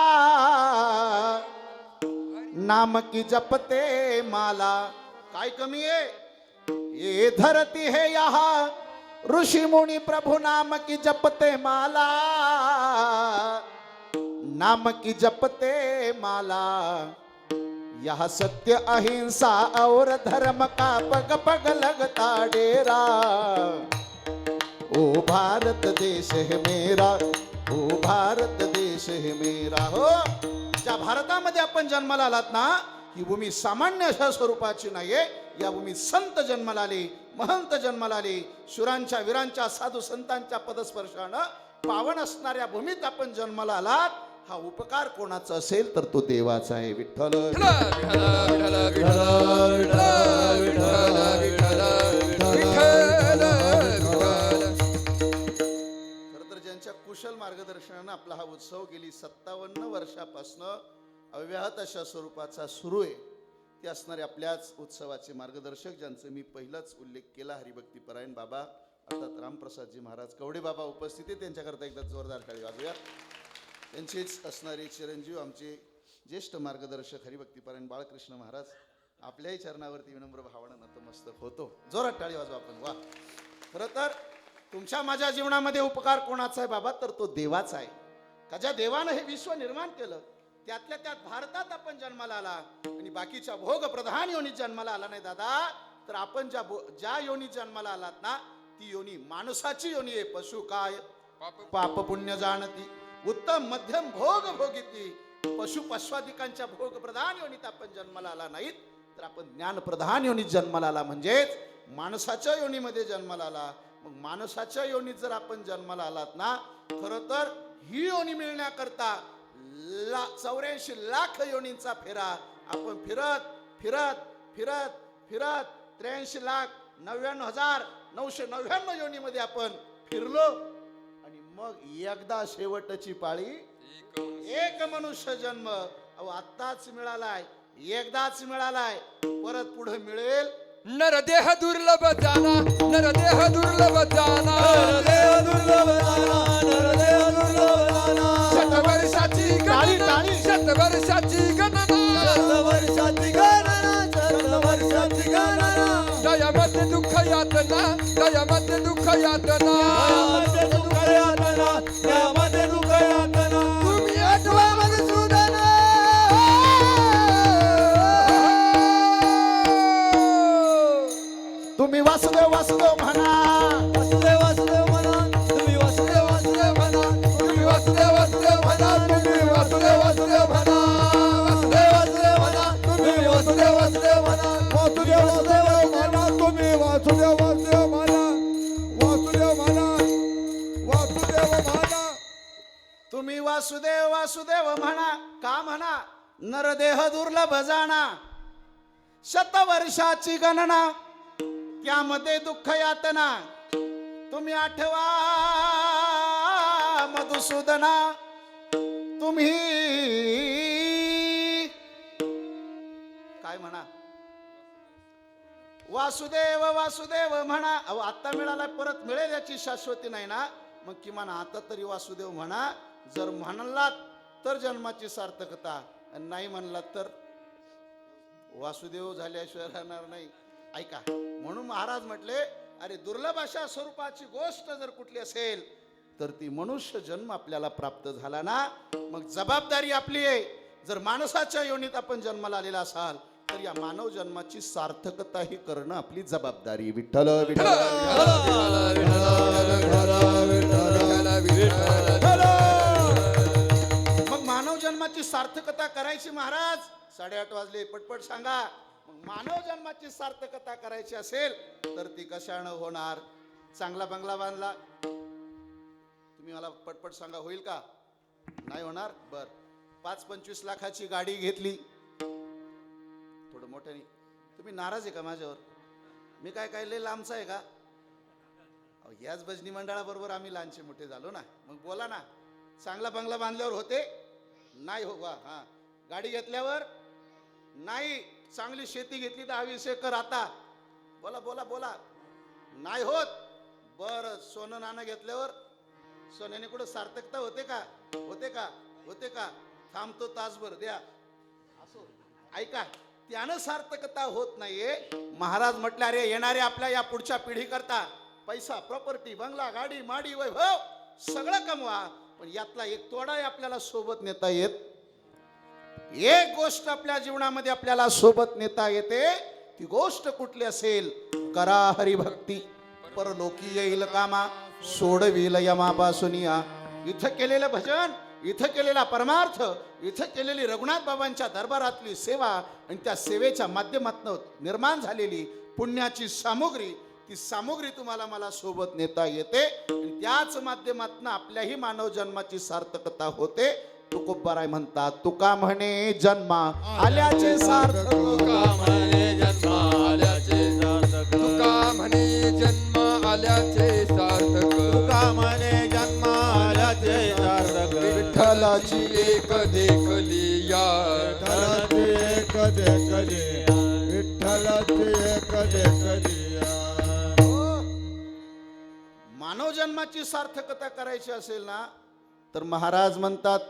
नाम की जपते माला. काय कमी आहे? ये धरती है यहाँ ऋषि मुनि प्रभु नाम की जपते माला, नाम की जपते माला. यह सत्य अहिंसा और धर्म का पग पग लगता डेरा, ओ भारत देश है मेरा, ओ भारत देश है मेरा. हो, ज्या भारतामध्ये आपण जन्माला आलात ना, ही भूमी सामान्य अशा स्वरूपाची नाहीये. या भूमीत संत जन्माला आले, महंत जन्माला आले. शूरांच्या, वीरांच्या, साधू संतांच्या पदस्पर्शानं पावन असणाऱ्या भूमीत आपण जन्माला आलात. हा उपकार कोणाचा असेल तर तो देवाचा आहे. विठ्ठल खर तर ज्यांच्या कुशल मार्गदर्शनानं आपला हा उत्सव गेली 57 वर्षापासून अव्याहत अशा स्वरूपाचा सुरू आहे. ते असणारे आपल्याच उत्सवाचे मार्गदर्शक, ज्यांचा मी पहिलाच उल्लेख केला, हरिभक्तीपरायण बाबा अर्थात रामप्रसादजी महाराज कवडे बाबा उपस्थित आहे. त्यांच्याकरता एकदा जोरदार टाळी वाजूया. त्यांचेच असणारे चिरंजीव, आमचे ज्येष्ठ मार्गदर्शक हरिभक्तीपरायण बाळकृष्ण महाराज, आपल्याही चरणावरती विनम्र भावानं नतमस्तक होतो. जोरात टाळी वाजवा आपण. वा. खरं तर तुमच्या माझ्या जीवनामध्ये उपकार कोणाचा आहे बाबा, तर तो देवाचा आहे. का ज्या देवानं हे विश्व निर्माण केलं, त्यातल्या त्यात भारतात आपण जन्माला आला आणि बाकीच्या भोग प्रधान योनीत जन्माला आला नाही दादा, तर आपण ज्या योनीत जन्माला आलात ना, ती योनी माणसाची योनी आहे. पशु काय पाप पुण्य जाणती, उत्तम मध्यम भोग भोगिती. पशु पश्वादिकांच्या भोग प्रधान योनीत आपण जन्माला आला नाहीत, तर आपण ज्ञान प्रधान योनीत जन्माला आला, म्हणजेच माणसाच्या योनीमध्ये जन्माला आला. मग माणसाच्या योनीत जर आपण जन्माला आलात ना, खरं तर ही योनी मिळण्याकरता 84 लाख योनींचा फेरा आपण फिरत फिरत फिरत फिरत 83,99,999 योनीमध्ये आपण फिरलो आणि मग एकदा शेवटची पाळी एक मनुष्य जन्म आत्ताच मिळालाय, एकदाच मिळालाय, परत पुढे मिळेल. नरदेह दुर्लभ जाना, नरदेह दुर्लभ जाना, नरदेह दुर्लभ जाना, नरदेह दुर्लभ जाना. शतवर्षाची गणना, शतवर्षाची गणना, शतवर्षाची गणना, शतवर्षाची गणना. दयामध्ये दुःख यातना, दयामध्ये दुःख यातना, दयामध्ये दुःख यातना, दयामध्ये दुःख यातना. तुम्ही आठवा मधुसूदन. तुम्ही वासुदेव वासुदेव म्हणा, वासुदेव वासुदेव म्हणा, तुम्ही वासुदेव वासुदेव म्हणा, तुम्ही वासुदेव वासुदेव म्हणा, तुम्ही वासुदेव वासुदेव म्हणा, वासुदेव वासुदेव म्हणा, तुम्ही वासुदेव वासुदेव म्हणा, वासुदेव वासुदेव म्हणा, तुम्ही वासुदेव वासुदेव म्हणा, वासुदेव म्हणा, वासुदेव म्हणा. तुम्ही वासुदेव वासुदेव म्हणा. का म्हणा? नरदेह दुर्लभ जाणा, शतवर्षाची गणना, त्यामध्ये दुःख यातना. तुम्ही आठवा मधुसूदना, तुम्ही काय म्हणा? वासुदेव वासुदेव म्हणा. अहो आत्ता मिळाला, परत मिळेल याची शाश्वती नाही ना, मग किमान आता तरी वासुदेव म्हणा. जर म्हणलात तर जन्माची सार्थकता, नाही म्हणलात तर वासुदेव झाल्याशिवाय राहणार नाही. ऐका, म्हणून महाराज म्हटले, अरे दुर्लभ अशा स्वरूपाची गोष्ट जर कुठली असेल तर ती मनुष्य जन्म आपल्याला प्राप्त झाला ना, मग जबाबदारी आपली आहे. जर माणसाच्या योनीत आपण जन्माला आलेला असाल तर या मानव जन्माची सार्थकता ही करणं आपली जबाबदारी. विठ्ठल विठ्ठल. मग मानव जन्माची सार्थकता करायची महाराज. 8:30 वाजले, पटपट सांगा. मग मानव जन्माची सार्थकता करायची असेल तर ती कशानं होणार? चांगला बंगला बांधला, तुम्ही मला पटपट सांगा, होईल का? नाही होणार. बर, 5-25 लाखाची गाडी घेतली, थोडं मोठ्याने. तुम्ही नाराज आहे का माझ्यावर? मी काय लय लांबचा आहे का? याच भजनी मंडळाबरोबर आम्ही लहानचे मोठे झालो ना. मग बोला ना, चांगला बंगला बांधल्यावर होते? नाही हो बा. हा, गाडी घेतल्यावर नाही. चांगली शेती घेतली 10-20 एकर, आता बोला बोला बोला, नाही होत. बर, सोनं नाणं घेतल्यावर सोन्याने कुठं सार्थकता होते का? होते का? होते का? थांबतो तासभर द्या, असो. ऐका, त्यानं सार्थकता होत नाहीये. महाराज म्हटले, अरे येणारे आपल्या या पुढच्या पिढी करता पैसा, प्रॉपर्टी, बंगला, गाडी, माडी, वैभव सगळं कमवा, पण यातला एक तोडाही आपल्याला सोबत नेता येत. एक गोष्ट आपल्या जीवनामध्ये आपल्याला सोबत नेता येते, ती गोष्ट कुठली असेल? करा हरिभक्ती, परलोकी येईल कामा, सोडविल यमापासूनिया. इथं केलेलं भजन, इथं केलेला परमार्थ, इथं केलेली रघुनाथ बाबांच्या दरबारातली सेवा आणि त्या सेवेच्या माध्यमातून निर्माण झालेली पुण्याची सामुग्री, ती सामुग्री तुम्हाला मला सोबत नेता येते आणि त्याच माध्यमातून आपल्याही मानव जन्माची सार्थकता होते. तुकोबाराय म्हणतात, तुका म्हणे जन्मा आल्याचे सार्थक, तुका म्हणे जन्म आल्याचे सार्थक, तुका म्हणे जन्म आल्याचे सार्थक, तुका म्हणे जन्म आल्याचे सार्थक. विठ्ठलाची एक देखली या, विठ्ठलाची एक देखली, विठ्ठलाची एक देखली या. मानव जन्माची सार्थकता करायची असेल ना, तर महाराज म्हणतात,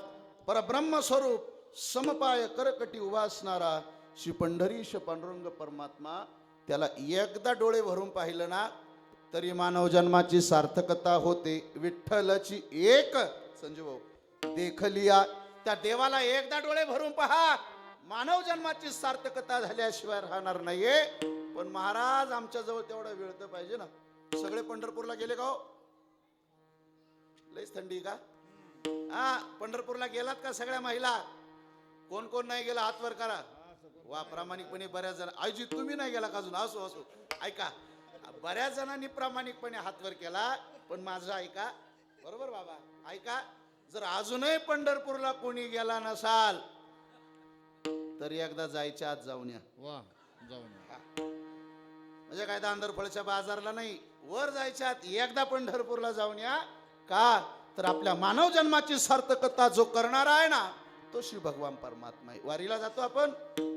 परब्रह्म स्वरूप समपाय करकटी उभा असणारा श्री पंढरीश पांडुरंग परमात्मा, त्याला एकदा डोळे भरून पाहिलं ना, तरी मानव जन्माची सार्थकता होते. विठ्ठलची एक संजू भाऊ देखलिया, त्या देवाला एकदा डोळे भरून पहा. मानव जन्माची सार्थकता झाल्याशिवाय राहणार नाहीये. पण महाराज आमच्या जवळ तेवढा वेळ तर पाहिजे ना. सगळे पंढरपूरला गेले का हो? लईच थंडी का? हा, पंढरपूरला गेलात का सगळ्या महिला? कोण कोण नाही गेला हात वर करा. वा, प्रामाणिकपणे बऱ्याच जण. आईजी तुम्ही नाही गेला का अजून? असो असो, ऐका, बऱ्याच जणांनी प्रामाणिकपणे हात वर केला. पण माझं ऐका, बरोबर बाबा, ऐका. जर अजूनही पंढरपूरला कोणी गेला नसाल तर एकदा जायच्या आत जाऊन या. वा, जाऊन म्हणजे काय दांदरफळच्या बाजारला नाही, वर जायच्या आत एकदा पंढरपूरला जाऊन या. का तर आपल्या मानव जन्माची सार्थकता जो करणारा आहे ना, तो श्री भगवान परमात्मा आहे. वारीला जातो आपण,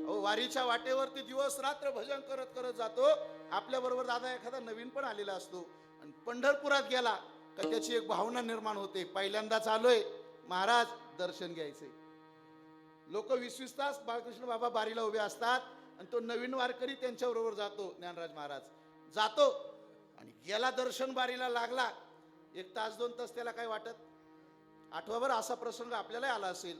वारीच्या वाटेवरती दिवस रात्र भजन करत करत जातो. आपल्या बरोबर दादा एखादा नवीन पण आलेला असतो. आणि पंढरपुरात गेला का त्याची एक भावना निर्माण होते. पहिल्यांदाच आलोय महाराज, दर्शन घ्यायचे. लोक 20-20 तास बाळकृष्ण बाबा बारीला उभे असतात आणि तो नवीन वारकरी त्यांच्या बरोबर जातो. ज्ञानराज महाराज जातो आणि गेला, दर्शन बारीला लागला. 1 तास 2 तास त्याला काय वाटत? आठवा बरं, असा प्रसंग आपल्याला आला असेल.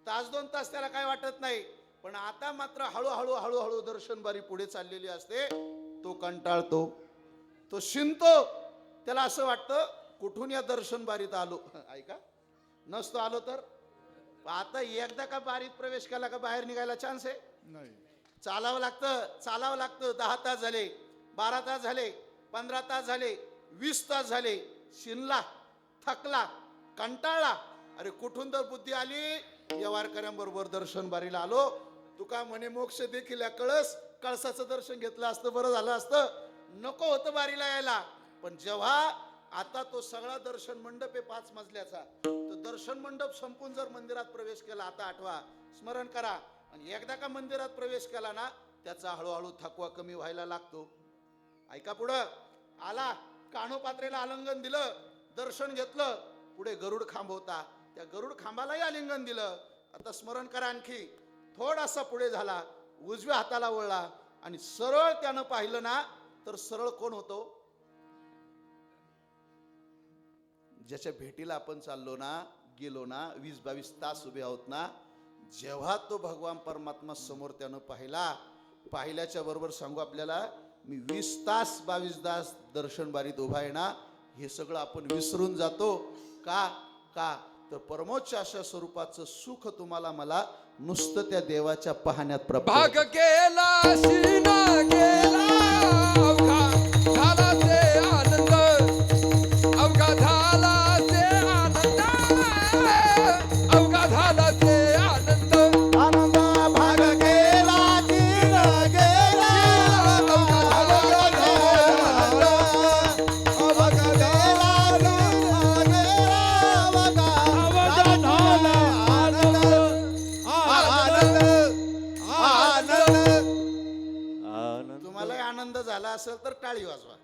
तास 2 तास त्याला काय वाटत नाही. पण आता मात्र हळूहळू हळूहळू दर्शन बारी पुढे चाललेली असते. तो कंटाळतो, तो शिंतो. त्याला असं वाटतं कुठून या दर्शन बारीत आलो. ऐका, नसतो आलो तर आता एकदा का बारीत प्रवेश केला का बाहेर निघायला चान्स आहे? नाही. चालावं लागतं. 10 तास झाले, 12 तास झाले, 15 तास झाले, 20 तास झाले. शिनला, थकला, कंटाळला. अरे कुठून तर बुद्धी आली, या वारकऱ्यांबरोबर दर्शन बारीला आलो. तुका म्हणे मोक्ष देखील कळसाचं दर्शन घेतलं असतं बरं झालं असतं. नको होतं बारीला यायला. पण जेव्हा आता तो सगळा दर्शन मंडप आहे 5 मजल्याचा, तो दर्शन मंडप संपून जर मंदिरात प्रवेश केला, आता आठवा, स्मरण करा. आणि एकदा का मंदिरात प्रवेश केला ना, त्याचा हळूहळू थकवा कमी व्हायला लागतो. ऐका, पुढं आला, कान्होपात्रेला आलिंगन दिलं, दर्शन घेतलं. पुढे गरुड खांब होता, त्या गरुड खांबालाही आलिंगन दिलं. आता स्मरण करा, आणखी थोडासा पुढे झाला, उजव्या हाताला वळला आणि सरळ त्यानं पाहिलं ना, तर सरळ कोण होतो? ज्याच्या भेटीला आपण चाललो ना, गेलो ना, 20-22 तास उभे आहोत ना, जेव्हा तो भगवान परमात्मा समोर त्यानं पाहिल्याच्या बरोबर सांगू आपल्याला, मी 20 तास 22 तास दर्शन बारीत उभा आहे ना, हे सगळं आपण विसरून जातो. का तर परमोच्च अशा स्वरूपाचं सुख तुम्हाला मला नुसतं त्या देवाच्या पाहण्यात प्राप्त होतं. भाग केला शिना गेला, अवघा झाला ते आनंद, अवघा झाला ते आनंद, अवघा झाला ते आनंद. आनंद भाग गेला, दिन गेला, अवघा झाला तुम्हाला आनंद झाला असेल तर टाळी वाजवा.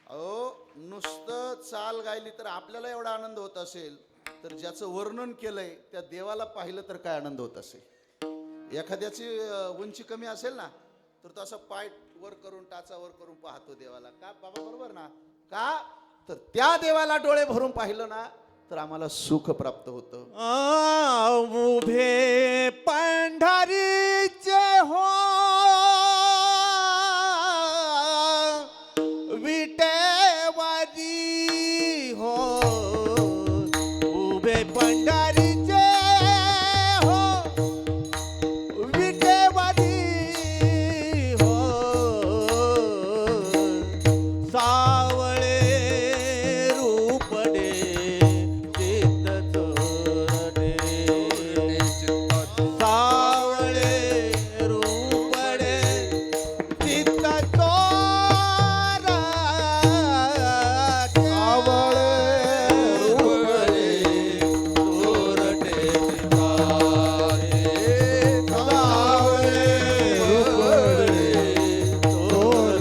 अहो, नुसतं चाल गायली तर आपल्याला एवढा आनंद होत असेल, तर ज्याचं वर्णन केलंय त्या देवाला पाहिलं तर काय आनंद होत असेल. एखाद्याची उंची कमी असेल ना, तर तो असं पाय वर करून, टाचा वर करून पाहतो देवाला. का बाबा, बरोबर ना? का तर त्या देवाला डोळे भरून पाहिलं ना, तर आम्हाला सुख प्राप्त होतं. उभे पंढरीचे हो विटेवारी हो, उभे पंढरीचे हो विटेवारी हो, सावळे रूपडे चित्त चोरडे, सावळे रूपडे चित्त चोरडे, सावळे रूपडे चोरडे चित्तारे, सावळे रूपडे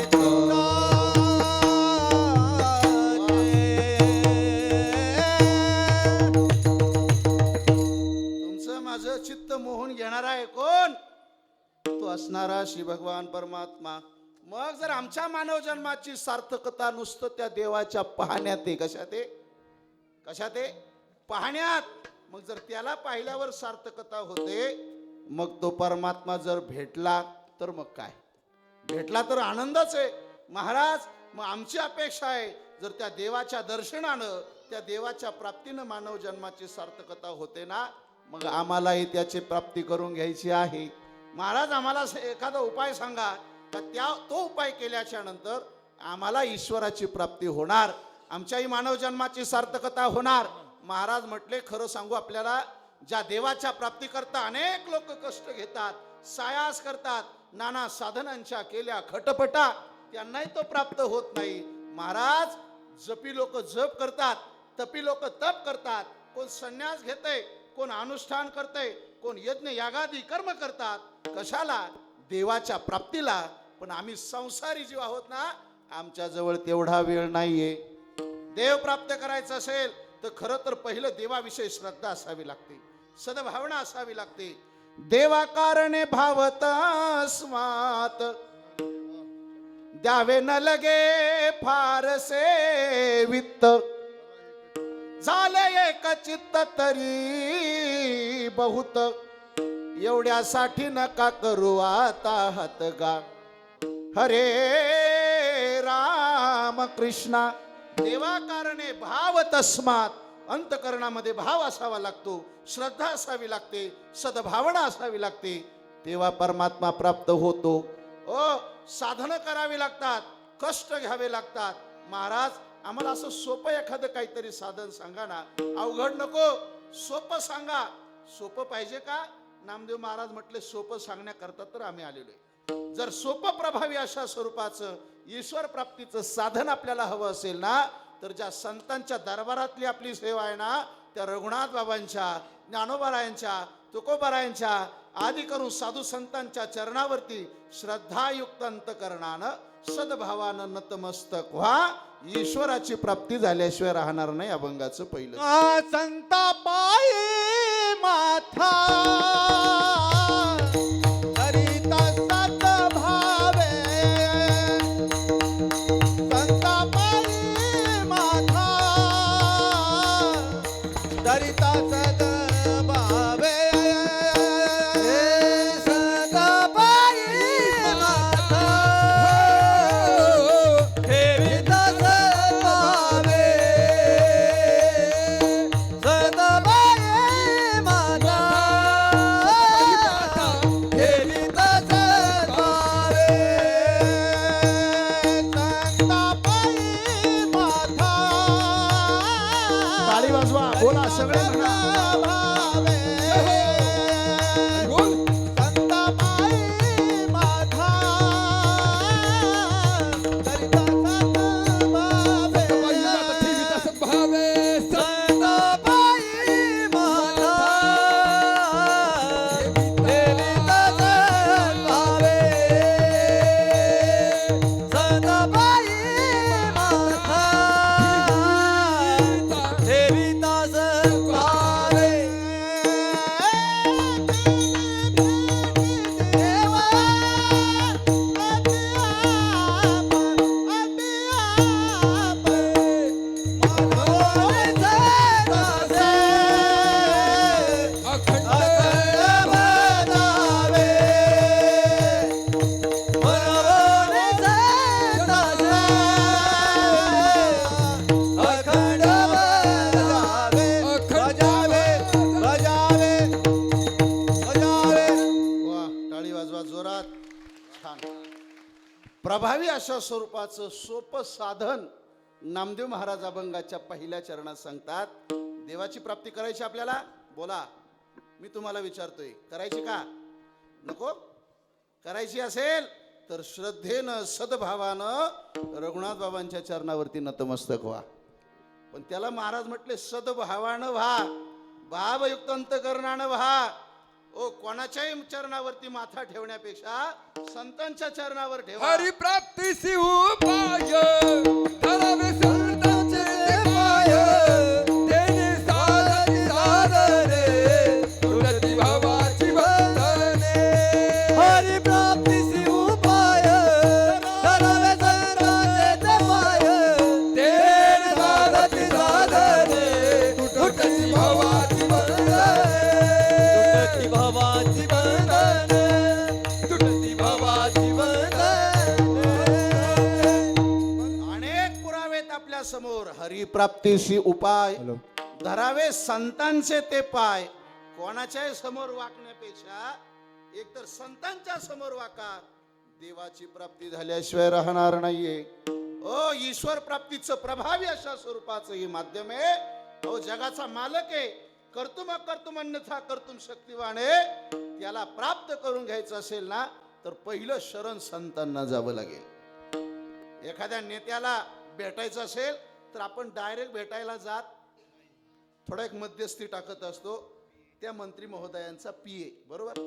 चोरडे तुमचं माझं चित्त मोहून घेणार आहे कोण? तो असणारा श्री भगवान परमात्मा. मग जर आमच्या मानव जन्माची सार्थकता नुसतं त्या देवाच्या पाहण्यात आहे, कशात आहे पाहण्यात. मग जर त्याला पाहिल्यावर सार्थकता होते, मग तो परमात्मा जर भेटला तर मग काय, भेटला तर आनंदच आहे महाराज. मग आमची अपेक्षा आहे जर त्या देवाच्या दर्शनानं, त्या देवाच्या प्राप्तीनं मानव जन्माची सार्थकता होते ना, मग आम्हालाही त्याची प्राप्ती करून घ्यायची आहे. महाराज आम्हाला एखादा उपाय सांगा का तो उपाय केल्याच्या नंतर आम्हाला ईश्वराची प्राप्ती होणार, आमच्याही मानव जन्माची सार्थकता होणार. महाराज म्हटले खरं सांगू आपल्याला, ज्या देवाच्या प्राप्ती करता अनेक लोक कष्ट घेतात, सायास करतात, नाना साधनांच्या केल्या खटपटा, त्यांनाही तो प्राप्त होत नाही. महाराज जपी लोक जप करतात, तपी लोक तप करतात, कोण संन्यास घेतय, कोण अनुष्ठान करतय, कोण यज्ञ यागादी कर्म करतात. कशाला? देवाच्या प्राप्तीला. पण आम्ही संसारी जीव आहोत ना, आमच्या जवळ तेवढा वेळ नाहीये. देव प्राप्त करायचं असेल तर खरं तर पहिलं देवाविषयी श्रद्धा असावी लागते, सद्भावना असावी लागते. देवा कारणे भावत स्मात, द्यावे न लगे फारसे वित्त, झाले एक चित्त तरी बहुत, एवढ्यासाठी नका करू आता हातगा. हरे राम कृष्णा. देवा कारणे भाव तस्मात, अंतकरणामध्ये भाव असावा लागतो, श्रद्धा असावी लागते, सद्भावना असावी लागते, तेव्हा परमात्मा प्राप्त होतो. साधनं करावी लागतात, कष्ट घ्यावे लागतात. महाराज आम्हाला असं सोपं एखादं काहीतरी साधन सांगा ना, अवघड नको, सोपं सांगा. सोपं पाहिजे का? नामदेव महाराज म्हटले सोपं सांगण्याकरता तर आम्ही आलेलो आहे. जर सोपं प्रभावी अशा स्वरूपाचं ईश्वर प्राप्तीचं साधन आपल्याला हवं असेल ना, तर ज्या संतांच्या दरबारातली आपली सेवा आहे ना, त्या रघुनाथ बाबांच्या, ज्ञानोबारायांच्या, तुकोबारायांच्या आदी करून साधू संतांच्या चरणावरती श्रद्धायुक्त अंतकरणानं सद्भावानं नतमस्तक व्हा. ईश्वराची प्राप्ती झाल्याशिवाय राहणार नाही. अभंगाचं पहिलं. संता पायी माथा हरिता सत भावे, संता पायी माथा हरिता सत भावे, संता पायी माथा हरिता सत भावे, संता पायी माथा हरिता सत भावे, संता पायी माथा टाळी वाजवा, बोला सगळे म्हणा. प्रभावी अशा स्वरूपाचं सोपं साधन नामदेव महाराज अभंगाच्या पहिल्या चरणात सांगतात. देवाची प्राप्ती करायची आपल्याला, बोला. मी तुम्हाला विचारतोय, करायची का नको? करायची असेल तर श्रद्धेनं सद्भावानं रघुनाथ बाबांच्या चरणावरती नतमस्तक व्हा. पण त्याला महाराज म्हटले सद्भावानं व्हा, भावयुक्त अंतकरणानं व्हा. कोणाच्याही चरणावरती माथा ठेवण्यापेक्षा संतांच्या चरणावर ठेवा. हरी प्राप्तीसी उपाय धरावे संतांचे पाय, तेने साधती साधने तुलती भावाची बंधने. हरी भवाची बंधन तुटती भवाची बंधन अनेक पुरावेत आपल्या समोर. हरिप्राप्तीशी उपाय धरावे संतांचे ते पाय. कोणाच्याही समोर वाकण्यापेक्षा एकतर संतांच्या समोर वाका. देवाची प्राप्ती झाल्याशिवाय राहणार नाहीये. ओ ईश्वर प्राप्तीचं प्रभावी अशा स्वरूपाचं हे माध्यम आहे. अहो जगाचा मालक आहे. कर्तुम कर्तुम अन्यथा कर्तुम शक्तिवान आहे. त्याला प्राप्त करून घ्यायचं असेल ना तर पहिलं शरण संतांना जावं लागेल. एखाद्या नेत्याला भेटायचं असेल तर आपण डायरेक्ट भेटायला जात थोडा एक मध्यस्थी टाकत असतो. त्या मंत्री महोदयांचा पीए बरोबर.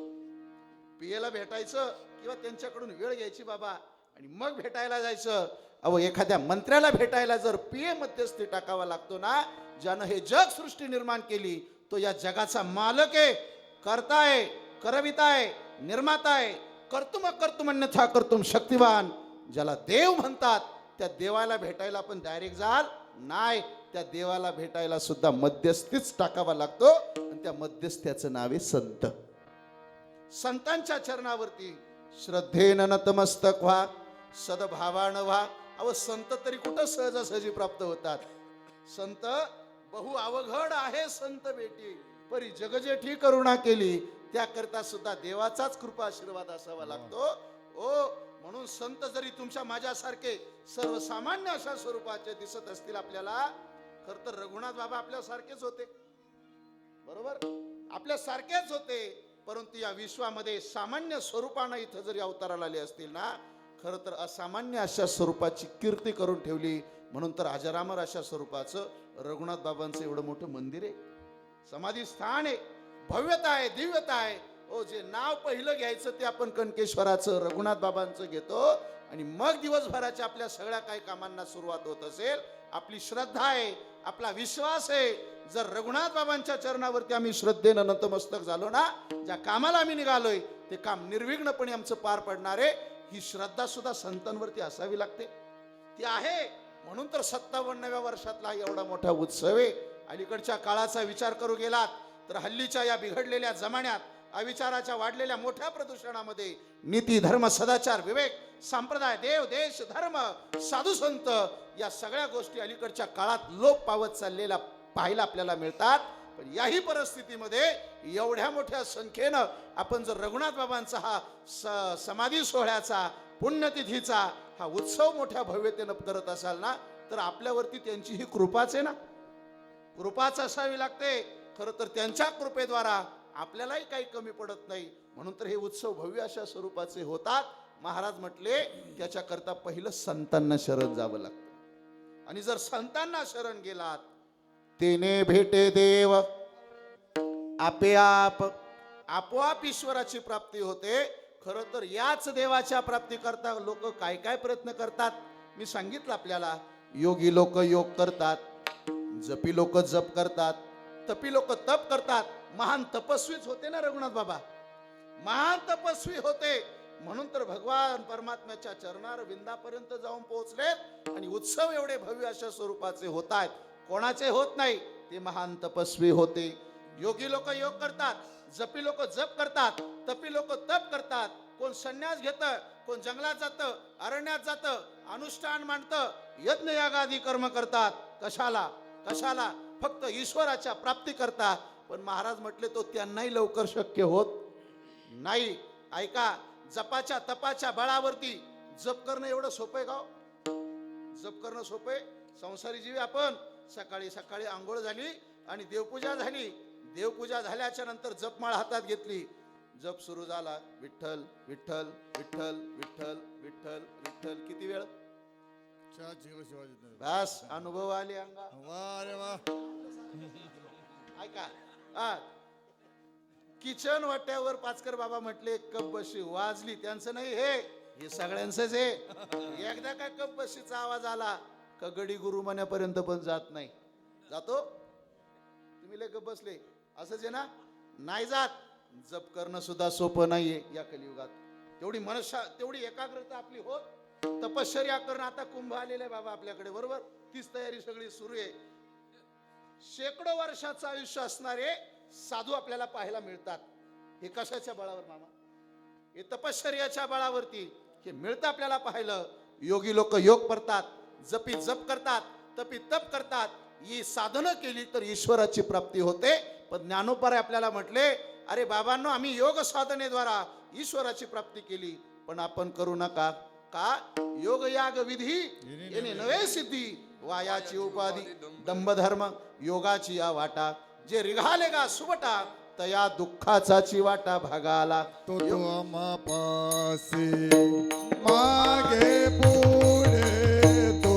पीएला भेटायचं किंवा त्यांच्याकडून वेळ घ्यायची बाबा आणि मग भेटायला जायचं. अहो एखाद्या मंत्र्याला भेटायला जर पीए मध्यस्थी टाकावा लागतो ना, ज्यानं हे जग सृष्टी निर्माण केली तो या जगाचा मालक आहे, कर्ता आहे, करविता आहे, निर्माता आहे. कर्तुम कर्तुम अन्यथा कर्तुम शक्तिवान. ज्याला देव म्हणतात त्या देवाला भेटायला आपण डायरेक्ट जाल नाही. त्या देवाला भेटायला सुद्धा मध्यस्थीच टाकावा लागतो आणि त्या मध्यस्थ्याचं नाव आहे संत. संतांच्या चरणावरती श्रद्धेनं नतमस्तक व्हा, सद्भावानं व्हा. अहो संत तरी कुठं सहजासहजी प्राप्त होतात. संत बहु अवघड आहे संत बेटी, परी जगजेठी करुणा केली. त्याकरता सुद्धा देवाचाच कृपा आशीर्वाद असावा लागतो. ओ म्हणून संत जरी तुमच्या माझ्यासारखे सर्वसामान्य अशा स्वरूपाचे दिसत असतील आपल्याला, खर तर रघुनाथ बाबा आपल्यासारखेच होते बरोबर, आपल्यासारखेच होते. परंतु या विश्वामध्ये सामान्य स्वरूपानं इथं जरी अवताराला आले असतील ना, खरं तर असामान्य अशा स्वरूपाची कीर्ती करून ठेवली. म्हणून तर अजरामर अशा स्वरूपाचं रघुनाथ बाबांचं एवढं मोठं मंदिर आहे, समाधी स्थान आहे, भव्यता आहे, दिव्यता आहे. ओ जे नाव पहिलं घ्यायचं ते आपण कनकेश्वराचं रघुनाथ बाबांचं घेतो आणि मग दिवसभराच्या आपल्या सगळ्या काही कामांना सुरुवात होत असेल. आपली श्रद्धा आहे, आपला विश्वास आहे. जर रघुनाथ बाबांच्या चरणावरती आम्ही श्रद्धेनं नतमस्तक झालो ना, ज्या कामाला आम्ही निघालोय ते काम निर्विघ्नपणे आमचं पार पडणार आहे. ही श्रद्धा सुद्धा संतांवरती असावी लागते. ती आहे म्हणून तर 57व्या वर्षातला एवढा मोठा उत्सव आहे. अलीकडच्या काळाचा विचार करू गेलात तर हल्लीच्या या बिघडलेल्या जमान्यात, अविचाराच्या वाढलेल्या मोठ्या प्रदूषणामध्ये नीती धर्म सदाचार विवेक संप्रदाय देव देश धर्म साधू संत या सगळ्या गोष्टी अलीकडच्या काळात लोप पावत चाललेल्या पाहायला आपल्याला मिळतात. पण याही परिस्थितीमध्ये एवढ्या मोठ्या संख्येनं आपण जर रघुनाथ बाबांचा हा समाधी सोहळ्याचा पुण्यतिथीचा हा उत्सव मोठ्या भव्यतेनं करत असाल ना, तर आपल्यावरती त्यांची ही कृपाच आहे ना, कृपाच असावी लागते. खरं तर त्यांच्या कृपेद्वारा आपल्यालाही काही कमी पडत नाही. म्हणून तर हे उत्सव भव्य अशा स्वरूपाचे होतात. महाराज म्हटले त्याच्याकरता पहिलं संतांना शरण जावं लागतं. आणि जर संतांना शरण गेलात तेने भेटे देव आपे आप, आपोआप ईश्वराची प्राप्ती होते. खरं तर याच देवाच्या प्राप्तीकरता लोक काय काय प्रयत्न करतात मी सांगितलं आपल्याला. योगी लोक योग करतात, जपी लोक जप करतात, तपी लोक तप करतात. महान तपस्वीच होते ना रघुनाथ बाबा, महान तपस्वी होते. म्हणून तर भगवान परमात्म्याच्या चरणार विंदापर्यंत जाऊन पोहोचलेत आणि उत्सव एवढे भव्य अशा स्वरूपाचे होत आहेत. कोणाचे होत नाही, ते महान तपस्वी होते. योगी लोक योग करतात, जपी लोक जप करतात, तपी लोक तप करतात. कोण संन्यास घेतं, कोण जंगलात जातं, अरण्यात जातं, अनुष्ठान मांडतं, यज्ञ यागादी कर्म करतात. कशाला कशाला? फक्त ईश्वराच्या प्राप्ती करता. पण महाराज म्हटले तो त्यांनाही लवकर शक्य होत नाही. ऐका, जपाच्या तपाच्या बळावरती जप करणं एवढं सोपं आहे का? जप करणं सोपं आहे? संसारी जीवी आपण सकाळी सकाळी आंघोळ झाली आणि देवपूजा झाली, देवपूजा झाल्याच्या नंतर जपमाळ हातात घेतली, जप सुरू झाला, विठ्ठल विठ्ठल विठ्ठल विठ्ठल विठ्ठल विठ्ठल. किती वेळ? बस अनुभव आले अंगा. ऐका, किचन वाट्यावर पाचकर बाबा म्हटले कप बशी वाजली, त्यांचं नाही हे सगळ्यांचंच आहे. एकदा का कप बशीचा आवाज आला का गडी गुरु मण्यापर्यंत पण जात नाही. जातो? तुम्ही लय गप बसले असंच आहे ना? नाही जात. जप करणं सुद्धा सोपं नाहीये या कलियुगात. तेवढी मनशा, तेवढी एकाग्रता आपली होत. तपश्चर्या करणं, आता कुंभ आलेला आहे बाबा आपल्याकडे बरोबर, तीच तयारी सगळी सुरू आहे. शेकडो वर्षाचं आयुष्य असणारे साधू आपल्याला पाहायला मिळतात. हे कशाच्या बळावर मामा? हे तपश्चर्याच्या बळावरती हे मिळतं आपल्याला पाहिलं. योगी लोक योग करतात, जपी जप करतात, तपी तप करतात. ही साधनं केली तर ईश्वराची प्राप्ती होते. पण ज्ञानोपारे आपल्याला म्हटले, अरे बाबांनो, आम्ही योग साधनेद्वारा ईश्वराची प्राप्ती केली, पण आपण करू नका. का? योग याग विधी येणे नवे सिद्धी, वायाची उपाधी दंभ धर्म योगाची या वाटा. जे रिघाले गा सुवटा, तया दुःखाचा चिवाटा भागाला. तो आम्हापासी मागे पुढे, तो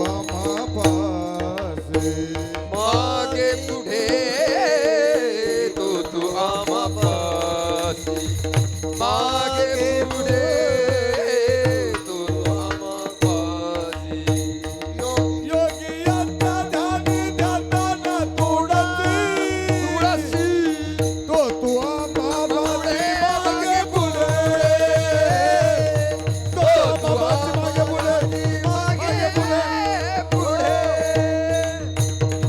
आम्हापासी मागे पुढे तू आम्हापासी, मागे पुढे तू आम्हापासी. योगी यांचा ध्यानी ध्यानाला तुळसी, तो आम्हापासी मागे पुढे, तो आम्हापासी मागे पुढे, मागे पुढे.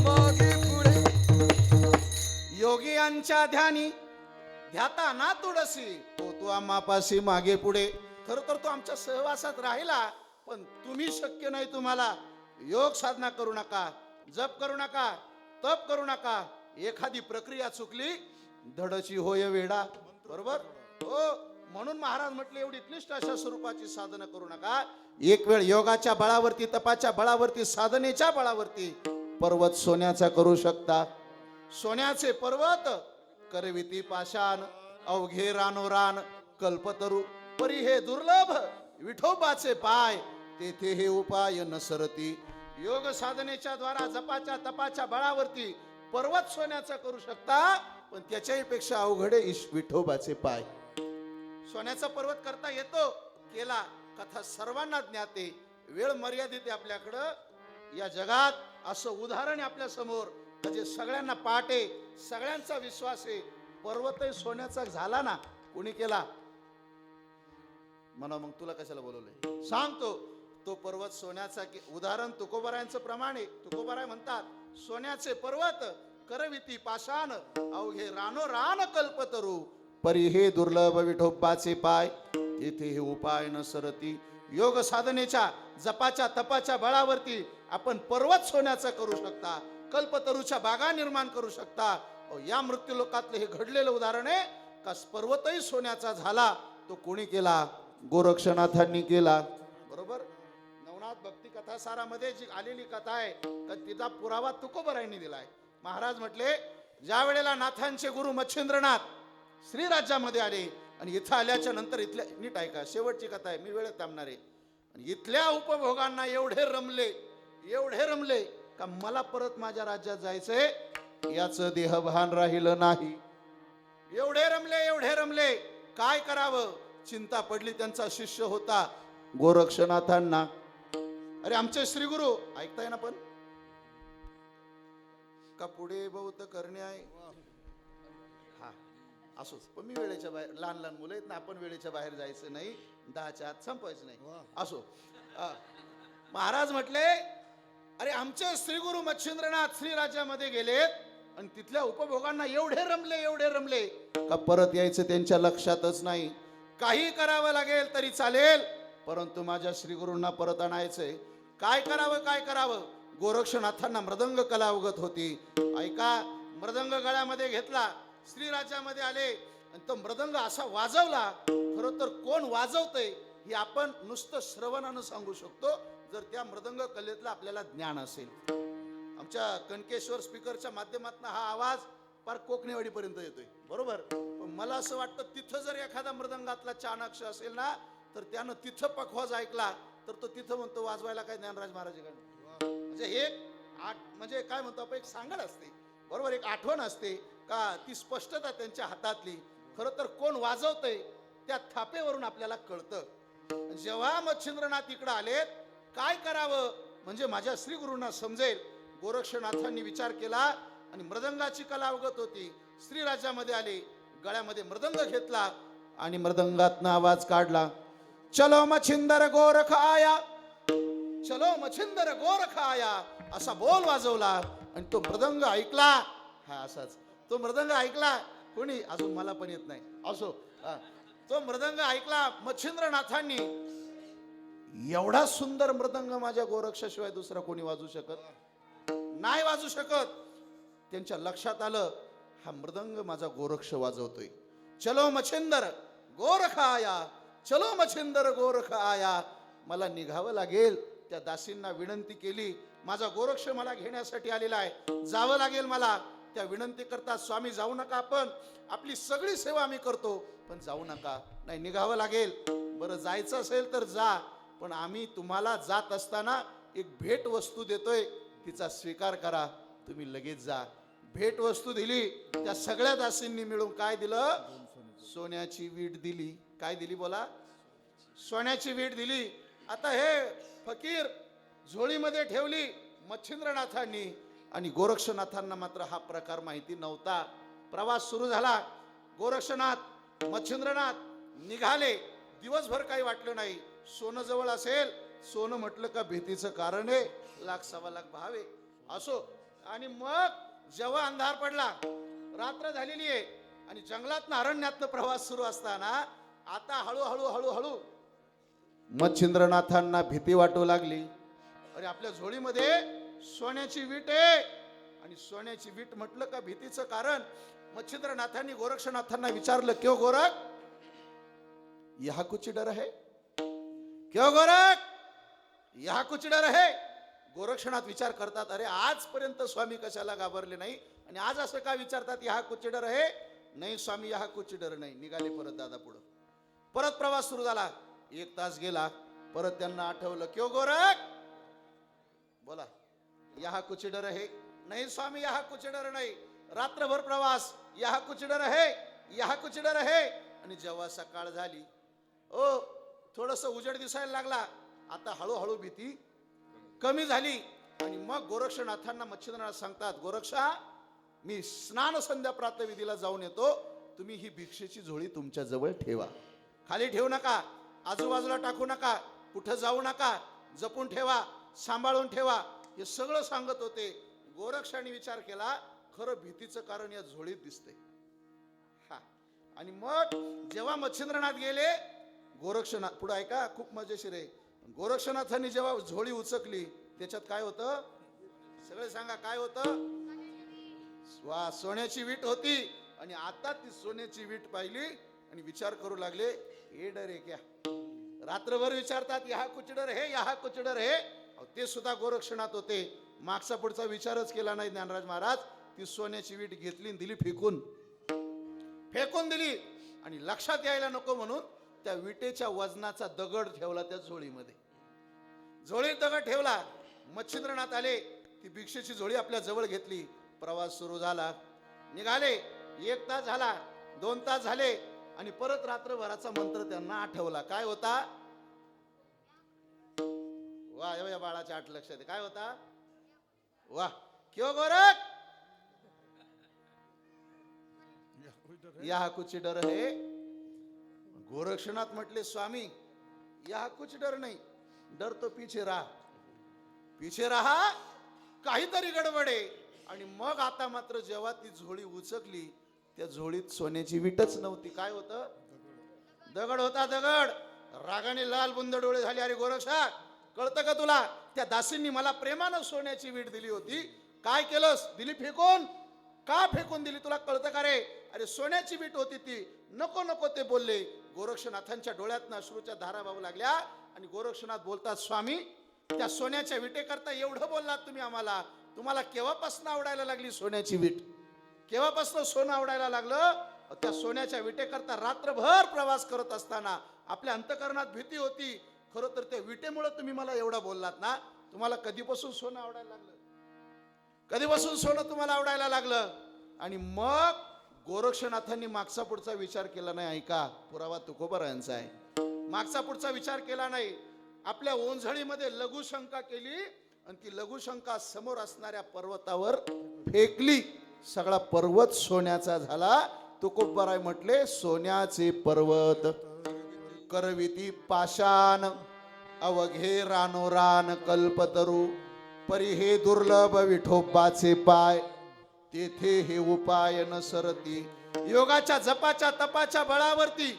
मागे पुढे. योगी यांच्या ध्यानी ध्याता ना तुडसी, तो आम्हापाशी मागे पुढे. खर तर तो आमच्या सहवासात राहिला, पण तुम्ही शक्य नाही. तुम्हाला योग साधना करू नका, जप करू नका, तप करू नका. एखादी प्रक्रिया चुकली धडची होय वेडा. बरोबर हो. म्हणून महाराज म्हटले, एवढी क्लिष्ट अशा स्वरूपाची साधना करू नका. एक वेळ योगाच्या बळावरती, तपाच्या बळावरती, साधनेच्या बळावरती पर्वत सोन्याचा करू शकता. सोन्याचे पर्वत करविती पाषाण, अवघे रानोरान कल्पतरू. परी हे दुर्लभ विठोबाचे पाय, तेथे हे उपाय नसरती. योग साधनेच्या द्वारा, जपाच्या तपाच्या बळावरती पर्वत सोन्याचा करू शकता, पण त्याच्याही पेक्षा अवघडे विठोबाचे पाय. सोन्याचा पर्वत करता येतो, केला. कथा सर्वांना ज्ञाते. वेळ मर्यादित आहे आपल्याकडं. या जगात असं उदाहरण आहे आपल्या समोर, म्हणजे सगळ्यांना पाठ आहे, सगळ्यांचा विश्वास आहे. पर्वतही सोन्याचा झाला ना, कोणी केला म्हणा. मग तुला कशाला बोलवलंय सांगतो. तो पर्वत सोन्याचा उदाहरण तुकोबारायांचं प्रमाण आहे. तुकोबाराय म्हणतात, सोन्याचे पर्वत करविती पाषाण, अवघे रानो रान कल्पतरू. परी हे दुर्लभ विठोबाचे पाय, येथे हे उपाय न सरती. योग साधनेच्या, जपाच्या, तपाच्या बळावरती आपण पर्वत सोन्याचा करू शकता, कल्पतरूच्या बागा निर्माण करू शकता. या मृत्यू लोकातले हे घडलेलं उदाहरण आहे का पर्वतही सोन्याचा झाला. तो कोणी केला? गोरक्षनाथांनी केला. बरोबर. नवनाथ भक्ती कथा सारामध्ये जी आलेली कथा आहे, तिचा पुरावा तुकोबारायांनी दिलाय. महाराज म्हटले, ज्या वेळेला नाथांचे गुरु मच्छिंद्रनाथ श्रीराज्यामध्ये आले, आणि इथं आल्याच्या नंतर इथल्या, नीट ऐका, शेवटची कथा आहे, मी वेळेत थांबणार आहे. आणि इथल्या उपभोगांना एवढे रमले का मला परत माझ्या राज्यात जायचंय याचं देहभान राहिलं नाही. एवढे रमले. काय करावं चिंता पडली. त्यांचा शिष्य होता गोरक्षनाथांना. अरे आमचे श्री गुरु, ऐकताय ना पण का पुढे बहुत करणे आहे. हा असोच, पण मी वेळेच्या बाहेर, लहान मुलं आहेत ना, आपण वेळेच्या बाहेर जायचं नाही, 10च्या आत संपवायचं नाही. असो. महाराज म्हटले, अरे आमचे श्री गुरु मच्छिंद्रनाथ श्रीराज्यामध्ये गेलेत, आणि तिथल्या उपभोगांना एवढे रमले का परत यायचं त्यांच्या लक्षातच नाही. काही करावं लागेल तरी चालेल, परंतु माझ्या श्री गुरूंना परत आणायचंय. काय करावं? गोरक्षनाथांना मृदंग कला अवगत होती. ऐका, मृदंग गळ्यामध्ये घेतला, श्रीराज्यामध्ये आले, आणि तो मृदंग असा वाजवला. खरं तर कोण वाजवतंय हे आपण नुसतं श्रवणानं सांगू शकतो, जर त्या मृदंग कलेतलं आपल्याला ज्ञान असेल. आमच्या कणकेश्वर स्पीकरच्या माध्यमातून हा आवाज पार कोकणेवाडीपर्यंत येतोय. बरोबर. पण मला असं वाटतं, तिथं जर एखादा मृदंगातला चाणाक्ष असेल ना, तर त्यानं तिथं पखवाज ऐकला तर तो तिथं म्हणतो, वाजवायला काय ज्ञानराज महाराज. म्हणजे हे म्हणजे काय म्हणतो आपण, एक सांगड असते. बरोबर. एक आठवण असते का, ती स्पष्टता त्यांच्या हातातली. खरं तर कोण वाजवतंय त्या थापेवरून आपल्याला कळतं. जेव्हा मच्छिंद्रनाथ इकडं आलेत, काय करावं म्हणजे माझ्या श्री गुरूंना समजेल. गोरक्षनाथांनी विचार केला, आणि मृदंगाची कला अवगत होती. श्रीराज्यामध्ये आले, गळ्यामध्ये मृदंग घेतला, आणि मृदंगातनं आवाज काढला, चलो मच्छिंदर गोरख आया, चलो मच्छिंदर गोरख आया, असा बोल वाजवला. आणि तो मृदंग ऐकला. हा असाच तो मृदंग ऐकला कोणी अजून मला पण येत नाही असो हा. तो मृदंग ऐकला मच्छिंद्रनाथांनी. एवढा सुंदर मृदंग माझ्या गोरक्षाशिवाय दुसरा कोणी वाजू शकत नाही, वाजू शकत. त्यांच्या लक्षात आलं हा मृदंग माझा गोरक्ष वाजवतोय. चलो मच्छिंदर गोरख आया, चलो मच्छिंदर गोरख आया. मला निघावं लागेल. त्या दासींना विनंती केली, माझा गोरक्ष मला घेण्यासाठी आलेला आहे, जावं लागेल मला. त्या विनंती करतात, स्वामी जाऊ नका, आपण आपली सगळी सेवा आम्ही करतो, पण जाऊ नका. नाही, निघावं लागेल. बरं, जायचं असेल तर जा, पण आम्ही तुम्हाला जात असताना एक भेट वस्तू देतोय, तिचा स्वीकार करा, तुम्ही लगेच जा. भेट वस्तू दिली. त्या सगळ्या दासींनी मिळून काय दिलं? सोन्याची वीट दिली. काय दिली बोला? सोन्याची वीट दिली. आता हे फकीर झोळीमध्ये ठेवली मच्छिंद्रनाथांनी, आणि गोरक्षनाथांना मात्र हा प्रकार माहिती नव्हता. प्रवास सुरू झाला. गोरक्षनाथ मच्छिंद्रनाथ निघाले. दिवसभर काही वाटलं नाही. सोनं जवळ असेल, सोनं म्हटलं का भीतीचं कारण आहे, लाख सव्वा लाख भाव आहे. असो. आणि मग जेव्हा अंधार पडला, रात्र झालेली आहे, आणि जंगलातनं अरण्यातनं प्रवास सुरू असताना आता हळूहळू हळूहळू मच्छिंद्रनाथांना भीती वाटू लागली. अरे, आपल्या झोळीमध्ये सोन्याची वीट आहे, आणि सोन्याची वीट म्हटलं का भीतीचं कारण. मच्छिंद्रनाथांनी गोरक्षनाथांना विचारलं, क्यों गोरख, यहा कुछ डर है? क्यों गोरख, यहा कुछ डर है? गोरक्षनाथ विचार करतात, अरे आजपर्यंत स्वामी कशाला घाबरले नाही, आणि आज असं का विचारतात, यहा कुछ डर है? नाही स्वामी, यहा कुछ डर नाही. निघाले परत दादा पुढं. परत प्रवास सुरू झाला. 1 तास गेला. परत त्यांना आठवलं, क्यों गोरख, बोला, यहा कुछ डर है? नहीं स्वामी, यहा कुछ डर नाही. रात्रभर प्रवास, यहा कुछ डर है, यहा कुछ डर है. आणि जेव्हा सकाळ झाली, ओ थोडस उजेड दिसायला लागला. आता हळूहळू भीती कमी झाली. आणि मग गोरक्षनाथांना मच्छिंद्रनाथ सांगतात, गोरक्षा, मी स्नान संध्या प्रातःविधीला जाऊन येतो, तुम्ही ही भिक्षेची झोळी तुमच्या जवळ ठेवा, खाली ठेवू नका, आजूबाजूला टाकू नका, कुठं जाऊ नका, जपून ठेवा, सांभाळून ठेवा. हे सगळं सांगत होते. गोरक्षाने विचार केला, खरं भीतीचं कारण या झोळीत दिसतंय. हा. आणि मग जेव्हा मच्छिंद्रनाथ गेले, गोरक्षनाथ पुढे ऐका, खूप मजेशीर आहे. गोरक्षनाथांनी जेव्हा झोळी उचकली, त्याच्यात काय होतं? सगळे सांगा, काय होतं? वा, सोन्याची वीट होती. आणि आता ती सोन्याची वीट पाहिली आणि विचार करू लागले, हे डर आहे क्या? रात्रभर विचारतात, यहा कुछ डर है, यहा कुछ डर है. ते सुद्धा गोरक्षनाथ होते. मागचा पुढचा विचारच केला नाही ज्ञानराज महाराज. ती सोन्याची वीट घेतली आणि दिली फेकून. फेकून दिली. आणि लक्षात यायला नको म्हणून त्या विटेच्या वजनाचा दगड ठेवला त्या झोळीमध्ये. झोळीत दगड ठेवला. मच्छिंद्रनाथ आले. ती भिक्षेची झोळी आपल्या जवळ घेतली. प्रवास सुरू झाला. निघाले. 1 तास झाला, 2 तास झाले, आणि परत रात्रभराचा मंत्र त्यांना आठवला. काय होता? वा, या बाळाच्या 8 लक्षात आहे. काय होता? वा, क्यों गोरख, यहा कुछ डर है? गोरक्षनाथ म्हटले, स्वामी, यहा कुछ डर नहीं, डर तो पीछे रहा, पीछे रहा, काहीतरी गडबड आहे. आणि मग आता मात्र जेव्हा ती झोळी उचकली, त्या झोळीत सोन्याची वीटच नव्हती. काय होतं? दगड होता, दगड. रागाने लाल बुंद डोळे झाले. अरे गोरक्षा, कळतं का तुला? त्या दासींनी मला प्रेमानं सोन्याची वीट दिली होती, काय केलंस? दिली फेकून. का फेकून दिली तुला कळतं का रे? अरे सोन्याची वीट होती ती. नको नको ते बोलले. गोरक्षनाथांच्या डोळ्यातनं अश्रूच्या धारा वाहू लागल्या. आणि गोरक्षनाथ बोलतात, स्वामी, त्या सोन्याच्या विटेकरता एवढं बोललात तुम्ही आम्हाला, तुम्हाला केव्हापासून आवडायला लागली सोन्याची वीट? केव्हापासून सोनं आवडायला लागलं? त्या सोन्याच्या विटेकरता रात्रभर प्रवास करत असताना आपल्या अंतकरणात भीती होती. खरं तर त्या विटेमुळे तुम्ही मला एवढा बोललात ना. तुम्हाला कधीपासून सोनं आवडायला लागलं? कधीपासून सोनं तुम्हाला आवडायला लागलं? आणि मग गोरक्षनाथांनी मागचा पुढचा विचार केला नाही. ऐका, पुरावा तुकोबारायांचा आहे. मागचा पुढचा विचार केला नाही. आपल्या ओंझळीमध्ये लघुशंका केली, आणि ती लघुशंका समोर असणाऱ्या पर्वतावर फेकली. सगळा पर्वत सोन्याचा झाला. तुकोबाराय म्हटले, सोन्याचे पर्वत करविती पाषाण, अवघे रानोरान कल्पतरू, परी हे दुर्लभ विठोबाचे पाय, तेथे हे उपाय न सरती, योगाच्या जपाच्या तपाच्या बळावरती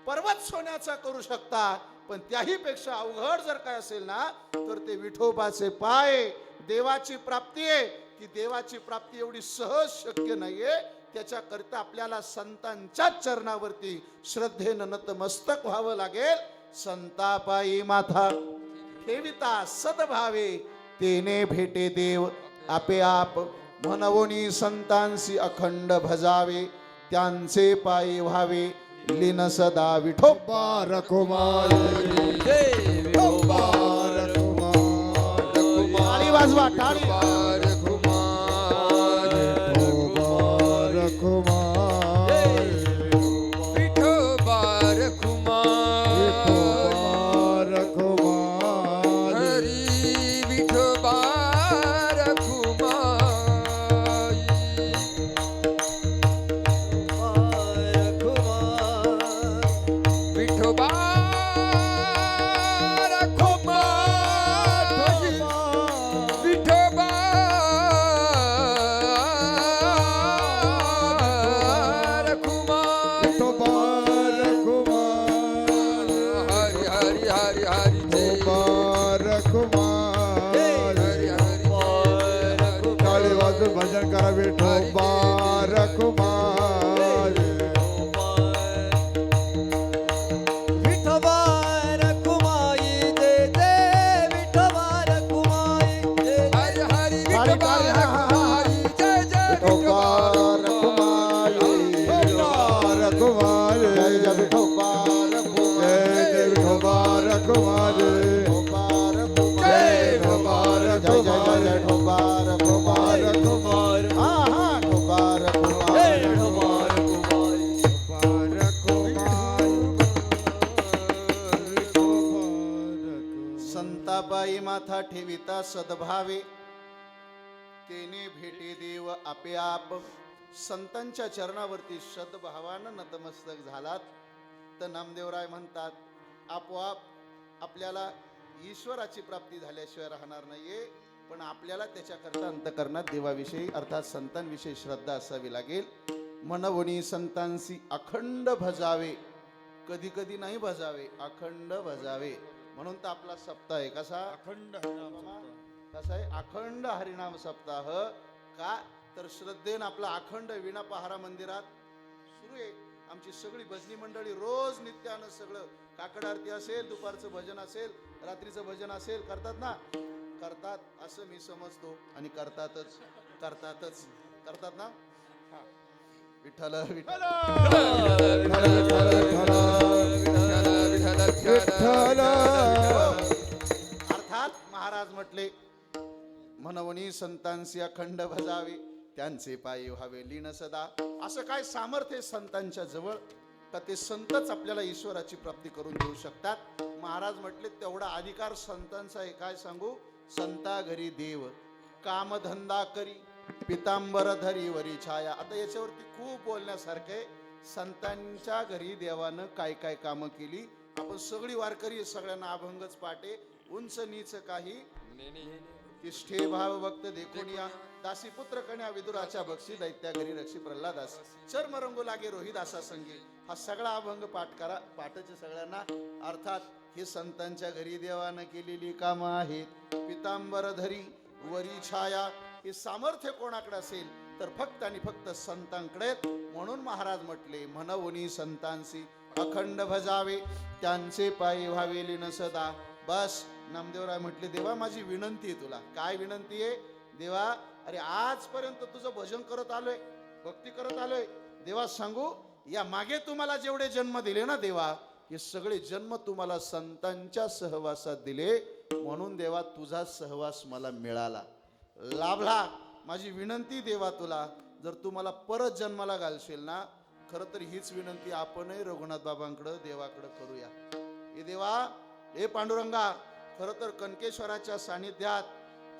पर्वत सोन्याचा करू शकता, पण त्याही पेक्षा अवघड जर काय असेल ना तर ते विठोबाचे पाय. देवाची प्राप्ती आहे, ती देवाची प्राप्ती एवढी सहज शक्य नाहीये. त्याच्याकरता आपल्याला संतांच्याच चरणावरती श्रद्धेनं नतमस्तक व्हावं लागेल. संतापायी माथा ठेविता सद्भावे, तेने भेटे देव आपे आप. म्हणवोनी संतांसी अखंड भजावे, त्यांचे पायी व्हावे लीन सदा विठोबा. रखुमाई विठोबा रखुमाई टाळी वाजवा, टाळी. भजन करा विठोबा रखुमाई विठोबा रखुमाई दे दे विठोबा रखुमाई हरि हरि टाळी, विठोबा टाळी, हा, हा, हा. जय जय विठोबा विठोबा रखुमाई, जय जय विठोबा जय विठोबा रखुमाई विठोबा रखुमाई, जय विठोबा जय जय जय जय विठोबा रखुमाई. रखुमाई हा हा विठोबा रखुमाई. संताबाई माथा ठेविता सद्भावे, तेने भेटे देव आपे आप. संतांच्या चरणावरती सद्भावानं नतमस्तक झालात तर नामदेवराय म्हणतात आपोआप आपल्याला ईश्वराची प्राप्ती झाल्याशिवाय राहणार नाहीये. पण आपल्याला त्याच्याकरता अंतकरणात देवाविषयी अर्थात संतांविषयी श्रद्धा असावी लागेल. मनवणी संतांसी अखंड भजावे, कधी कधी नाही भजावे, अखंड भजावे. म्हणून तर आपला सप्ताह आहे कसा, अखंड कसा आहे, अखंड हरिनाम सप्ताह. का तर श्रद्धेनं आपला अखंड विणा पहारा मंदिरात सुरू आहे. आमची सगळी भजनी मंडळी रोज नित्यानं सगळं काकड आरती असेल, दुपारचं भजन असेल, रात्रीचं भजन असेल, करतात ना, करतात असं मी समजतो. आणि करतातच करतातच करतात ना. विठ्ठल विठ्ठल अर्थात महाराज म्हटले म्हणवणी संतांसी अखंड भजावे, त्यांचे पायी व्हावे लीन सदा. असं काय सामर्थ्य संतांच्या जवळ का ते संतच आपल्याला ईश्वराची प्राप्ती करून देऊ शकतात. महाराज म्हटले तेवढा अधिकार संतांचा आहे. काय सांगू, संता घरी देव कामधंदा करी, पितांबर धरी वरी छाया. आता याच्यावरती खूप बोलण्यासारखे. संतांच्या घरी देवानं काय काय कामं केली. आपण सगळी वारकरी सगळ्यांना अभंगच पाटे, उंच नीच काही तिष्ठे भाव भक्त देखून या. दासी पुत्र कन्या विदुराच्या बक्षी, दैत्या घरी रक्षी प्रल्हादास, चर्म रंगू लागे रोहिदासा संगी. हा सगळा अभंग पाठ करा, पाठाचे सगळ्यांना. अर्थात हे संतांच्या घरी देवानं केलेली कामं आहेत. पितांबर धरी वरी छाया, हे सामर्थ्य कोणाकडे असेल तर फक्त आणि फक्त संतांकडे. म्हणून महाराज म्हटले म्हणवनी संतांसी अखंड भजावे, त्यांचे पायी व्हावे लीन सदा. बस नामदेवराय म्हटले देवा माझी विनंती आहे तुला. काय विनंती आहे देवा? अरे आजपर्यंत तुझं भजन करत आलोय, भक्ती करत आलोय देवा. सांगू या मागे तुम्हाला जेवढे जन्म दिले ना देवा, हे सगळे जन्म तुम्हाला संतांच्या सहवासात दिले. म्हणून देवा तुझा सहवास मला मिळाला, लाभला. माझी विनंती देवा तुला, जर तू मला परत जन्माला घालशील ना, खरं तर हीच विनंती आपणही रघुनाथ बाबांकडे देवाकडे करूया. हे देवा, हे पांडुरंगा, खरं तर कनकेश्वराच्या सानिध्यात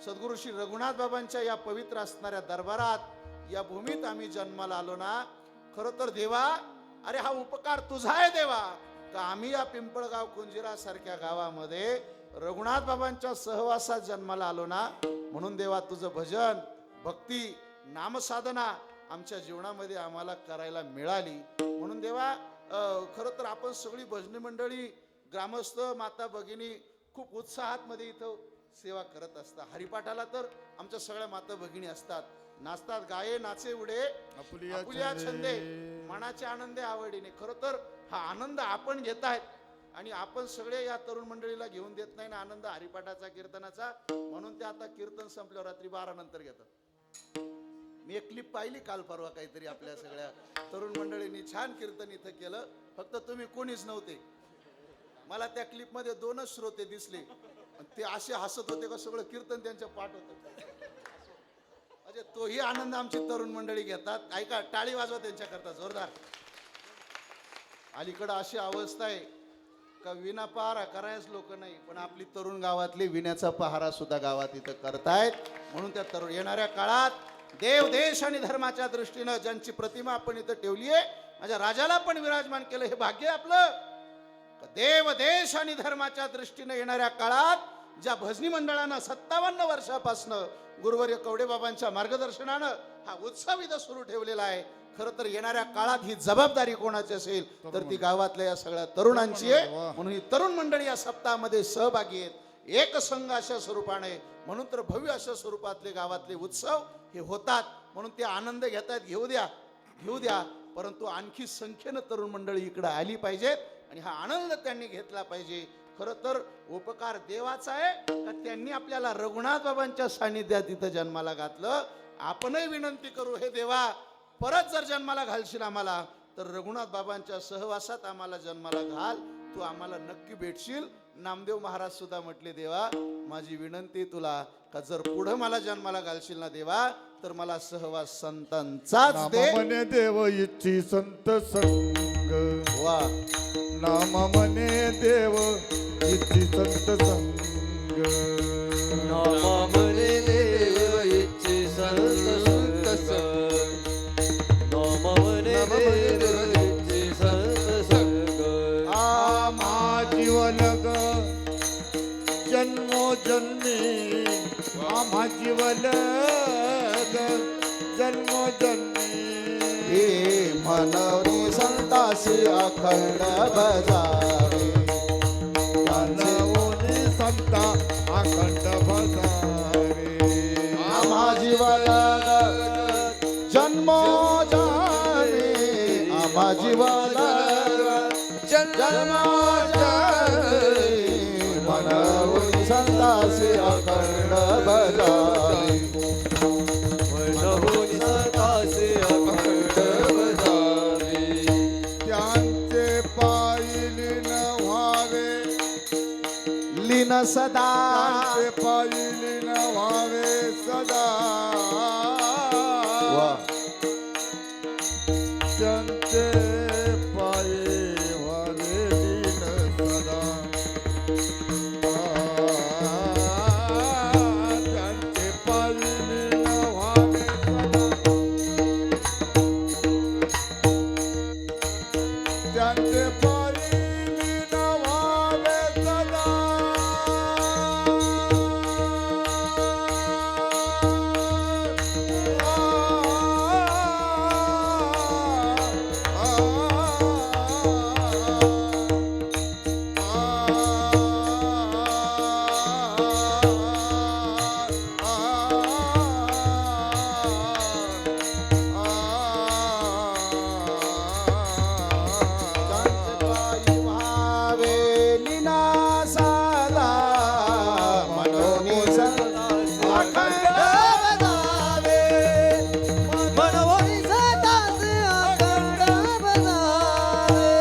सद्गुरू श्री रघुनाथ बाबांच्या या पवित्र असणाऱ्या दरबारात या भूमीत आम्ही जन्माला आलो ना, खरं तर देवा अरे हा उपकार तुझा आहे देवा, का आम्ही या पिंपळगाव कुंजिरा सारख्या गावामध्ये रघुनाथ बाबांच्या सहवासात जन्माला आलो ना. म्हणून देवा तुझं भजन, भक्ती, नामसाधना आमच्या जीवनामध्ये आम्हाला करायला मिळाली. म्हणून देवा खरं तर आपण सगळी भजनी मंडळी, ग्रामस्थ, माता भगिनी खूप उत्साहात मध्ये इथं सेवा करत असतात. हरिपाठाला तर आमच्या सगळ्या माता भगिनी असतात, नाचतात. गाये नाचे उडे आपुलिया छंदे, मनाचे आनंदे आवडीने. खरं तर हा आनंद आपण घेत आहेत आणि आपण सगळे या तरुण मंडळीला घेऊन देत नाही ना आनंद हरिपाठाचा, कीर्तनाचा. म्हणून ते आता कीर्तन संपल्यावर रात्री 12 नंतर घेतात. मी एक क्लिप पाहिली काल परवा काहीतरी, आपल्या सगळ्या तरुण मंडळींनी छान कीर्तन इथं केलं, फक्त तुम्ही कोणीच नव्हते. मला त्या क्लिप मध्ये 2च श्रोते दिसले, ते असे हसत होते का सगळं कीर्तन त्यांच्या पाठ होतं. म्हणजे तोही आनंद आमची तरुण मंडळी घेतात. ऐका, टाळी वाजवा त्यांच्याकरता जोरदार. अलीकडं अशी अवस्था आहे का विना पहारा करायच लोक नाही, पण आपली तरुण गावातली विण्याचा पहारा सुद्धा गावात इथं करतायत. म्हणून त्या तरुण येणाऱ्या काळात देव, देश आणि धर्माच्या दृष्टीनं ज्यांची प्रतिमा आपण इथं ठेवली आहे, माझ्या राजाला पण विराजमान केलं, हे भाग्य आपलं. देव, देश आणि धर्माच्या दृष्टीनं येणाऱ्या काळात ज्या भजनी मंडळानं 57 वर्षापासून गुरुवर्य कवडेबाबांच्या मार्गदर्शनानं हा उत्सव इथं सुरू ठेवलेला आहे, खरं तर येणाऱ्या काळात ही जबाबदारी कोणाची असेल तर ती गावातल्या या सगळ्या तरुणांची आहे. म्हणून ही तरुण मंडळी या सप्ताहामध्ये सहभागी आहेत, एक संघ अशा स्वरूपाने. म्हणून तर भव्य अशा स्वरूपातले गावातले उत्सव हे होतात. म्हणून ते आनंद घेतात, घेऊ द्या. परंतु आणखी संख्येनं तरुण मंडळी इकडे आली पाहिजेत आणि हा आनंद त्यांनी घेतला पाहिजे. खरं तर उपकार देवाचा आहे का त्यांनी आपल्याला रघुनाथ बाबांच्या सानिध्यात इथं जन्माला घातलं. आपणही विनंती करू, हे देवा, परत जर जन्माला घालशील आम्हाला तर रघुनाथ बाबांच्या सहवासात आम्हाला जन्माला घाल, तू आम्हाला नक्की भेटशील. नामदेव महाराज सुद्धा म्हटले, देवा माझी विनंती तुला का जर पुढे मला जन्माला घालशील ना देवा, तर मला सहवास संतांचाच दे. म्हणे देव इच्छी संत संग, वा, नाम म्हणे देव इच्छी संत संग, नाम म्हणे देव इच्छे संत संग, नाम म्हणे देव इच्छे संत संग. आम्हा जीवलग जन्मोजन्मी, आम्हा जीवलग जन्मोजन्मी, हे मनवरी संतासी अखंड बजावे, मानवोनी संता अखंड भजावे. आम्हा जीवाला जन्मो जाणे, आम्हा जीवाला जन्मो जाणे, मनवरी संतासी अखंड बजावे. मनोनी सतासे अखंड बजावे. त्यांचे पायली न व्हावे, लीन सदा, त्यांचे पायली न व्हावे सदा. वा, त्यांचे पाये व्हावे लीन सदा. त्यांचे पायली न व्हावे सदा, त्यांचे पायली न व्हावे सदा. पायी व्हावे लीना सदा, मनोनी संतासी अखंड बजावे. मनोनी सतासे अखंड बजावे.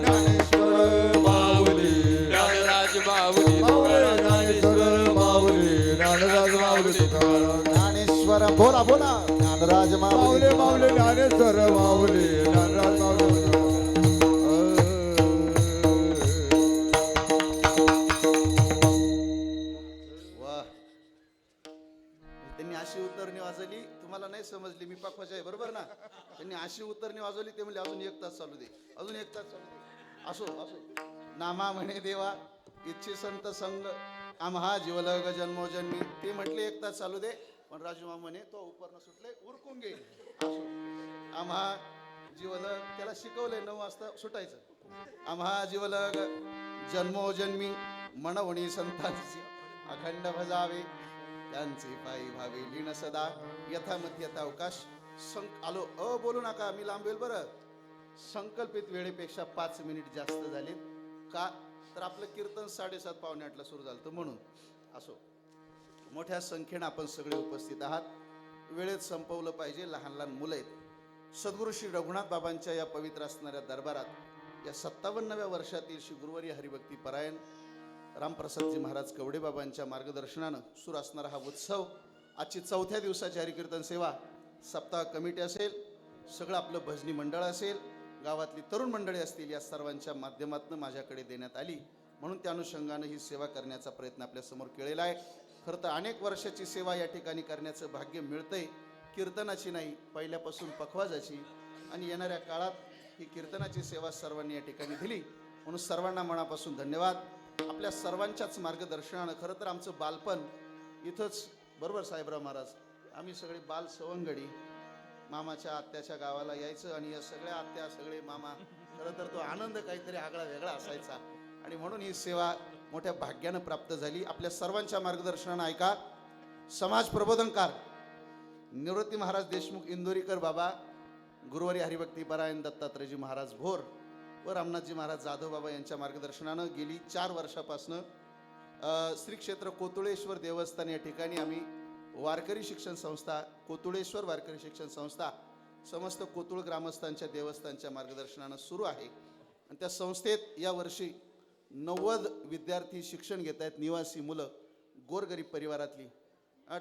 ज्ञानेश्वर माऊली ज्ञानराज माऊली, ज्ञानेश्वर माऊली, ज्ञानराज माऊली तुकाराम. ज्ञानेश्वर, बोला बोला, ज्ञानराज माऊली माऊली. माऊली ज्ञानेश्वर माऊली, ज्ञानराज माऊली. वा, त्यांनी अशी उतरणी वाजवली, तुम्हाला नाही समजली, मी पाकवाचा आहे बरोबर ना. त्यांनी अशी उतरणी वाजवली, ते म्हणजे अजून 1 तास चालू दे, अजून 1 तास चालू दे. असो. नामा म्हणे देवा इच्छी संत संग, आम्हा जीवलग जन्मोजन्मी. ते म्हटले 1 तास चालू दे. पण राजूमा म्हणे तो उपरनं सुटले उरकून घे असो. आम्हा जीवलग त्याला शिकवलंय 9 वाजता सुटायचं. आम्हा जीवलग जन्मोजन्मी मनवणी संतांची अखंड भजावे, त्यांचे पायी भावे लीन सदा, यथामती यथा अवकाश. आलो बोलू नका, मी लांबेल बरं. संकल्पित वेळेपेक्षा 5 मिनिट जास्त झालेत. का तर आपलं कीर्तन 7:30 पावणे 8ला सुरू झालं तर म्हणून. असो, मोठ्या संख्येनं आपण सगळे उपस्थित आहात. वेळेत संपवलं पाहिजे, लहान लहान मुलं आहेत. सद्गुरू श्री रघुनाथ बाबांच्या या पवित्र असणाऱ्या दरबारात या 57व्या वर्षातील श्री गुरुवारी हरिभक्ती परायण रामप्रसादजी महाराज कवडे बाबांच्या मार्गदर्शनानं सुरू असणारा हा उत्सव. आजची 4थ्या दिवसाची हरिकीर्तन सेवा, सप्ताह कमिटी असेल, सगळं आपलं भजनी मंडळ असेल, गावातली तरुण मंडळी असतील, या सर्वांच्या माध्यमातून माझ्याकडे देण्यात आली. म्हणून त्या अनुषंगानं ही सेवा करण्याचा प्रयत्न आपल्यासमोर केलेला आहे. खरं तर अनेक वर्षाची सेवा या ठिकाणी करण्याचं भाग्य मिळतंय. कीर्तनाची नाही, पहिल्यापासून पखवाजाची. आणि येणाऱ्या काळात ही कीर्तनाची सेवा सर्वांनी या ठिकाणी दिली, म्हणून सर्वांना मनापासून धन्यवाद. आपल्या सर्वांच्याच मार्गदर्शनानं खरं तर आमचं बालपण इथंच, बरोबर साहेबराव महाराज, आम्ही सगळे बाल सवंगडी मामाच्या आत्याच्या गावाला यायचं आणि या सगळ्या आत्या सगळे मामा, खरं तर तो आनंद काहीतरी आगळा वेगळा असायचा. आणि म्हणून ही सेवा मोठ्या भाग्यानं प्राप्त झाली. आपल्या सर्वांच्या मार्गदर्शनानं ऐका. समाज प्रबोधनकार निवृत्ती महाराज देशमुख इंदोरीकर बाबा, गुरुवारी हरिभक्ती परायण दत्तात्रयजी महाराज भोर व रामनाथजी महाराज जाधव बाबा यांच्या मार्गदर्शनानं गेली 4 वर्षापासनं श्री क्षेत्र कोतुळेश्वर देवस्थान या ठिकाणी आम्ही वारकरी शिक्षण संस्था, कोतुळेश्वर वारकरी शिक्षण संस्था, समस्त कोतुळ ग्रामस्थांच्या देवस्थानच्या मार्गदर्शनानं सुरू आहे. आणि त्या संस्थेत यावर्षी 90 विद्यार्थी शिक्षण घेत आहेत, निवासी मुलं, गोरगरीब परिवारातली.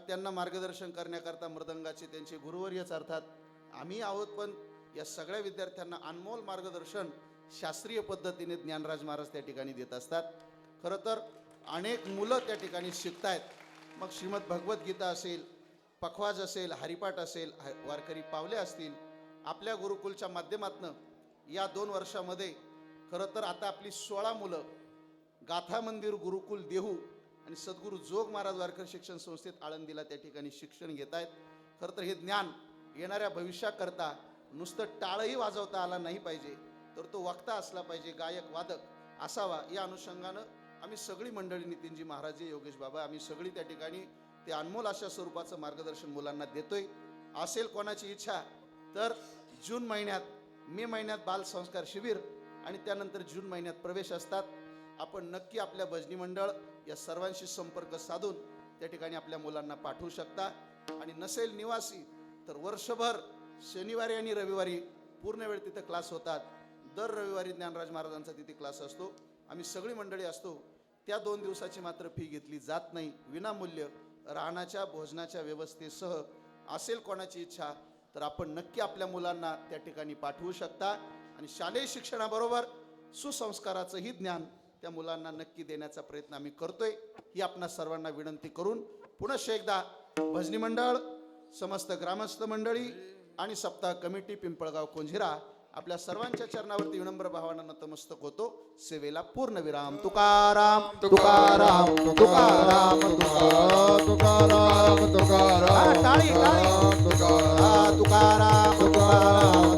त्यांना मार्गदर्शन करण्याकरता मृदंगाचे त्यांचे गुरुवर्यच अर्थात आम्ही आहोत. पण या सगळ्या विद्यार्थ्यांना अनमोल मार्गदर्शन शास्त्रीय पद्धतीने ज्ञानराज महाराज त्या ठिकाणी देत असतात. खरं तर अनेक मुलं त्या ठिकाणी शिकतायत. मग श्रीमद भगवद्गीता असेल, पखवाज असेल, हरिपाठ असेल, वारकरी पावले असतील, आपल्या गुरुकुलच्या माध्यमातून या 2 वर्षामध्ये खरं तर आता आपली 16 मुलं गाथा मंदिर गुरुकुल देहू आणि सद्गुरू जोग महाराज वारकरी शिक्षण संस्थेत आळंदीला त्या ठिकाणी शिक्षण घेत आहेत. खरं तर हे ज्ञान येणाऱ्या भविष्याकरता नुसतं टाळही वाजवता आला नाही पाहिजे, तर तो वक्ता असला पाहिजे, गायक वादक असावा. या अनुषंगानं आम्ही सगळी मंडळी, नितीनजी महाराज, योगेश बाबा, आम्ही सगळी त्या ठिकाणी ते अनमोल अशा स्वरूपाचं मार्गदर्शन मुलांना देतोय. असेल कोणाची इच्छा तर जून महिन्यात, मे महिन्यात बाल संस्कार शिबिर आणि त्यानंतर जून महिन्यात प्रवेश असतात. आपण नक्की आपल्या भजनी मंडळ या सर्वांशी संपर्क साधून त्या ठिकाणी आपल्या मुलांना पाठवू शकता. आणि नसेल निवासी तर वर्षभर शनिवारी आणि रविवारी पूर्ण वेळ तिथे क्लास होतात. दर रविवारी ज्ञानराज महाराजांचा तिथे क्लास असतो. आम्ही सगळी मंडळी असतो. त्या 2 दिवसाची मात्र फी घेतली जात नाही, विनामूल्य राहण्याच्या भोजनाच्या व्यवस्थेसह. असेल कोणाची इच्छा तर आपण नक्की आपल्या मुलांना त्या ठिकाणी पाठवू शकता. आणि शालेय शिक्षणाबरोबर सुसंस्काराचंही ज्ञान त्या मुलांना नक्की देण्याचा प्रयत्न आम्ही करतोय. ही आपणा सर्वांना विनंती करून पुनश्च एकदा भजनी मंडळ, समस्त ग्रामस्थ मंडळी आणि सप्ताह कमिटी पिंपळगाव कोंझिरा आपल्या सर्वांच्या चरणावरती विनम्र भावानं नतमस्तक होतो. सेवेला पूर्ण विराम. तुकाराम तुकाराम तुकाराम तुकाराम तुकाराम तुकाराम टाळी टाळी तुकाराम तुकाराम तुकाराम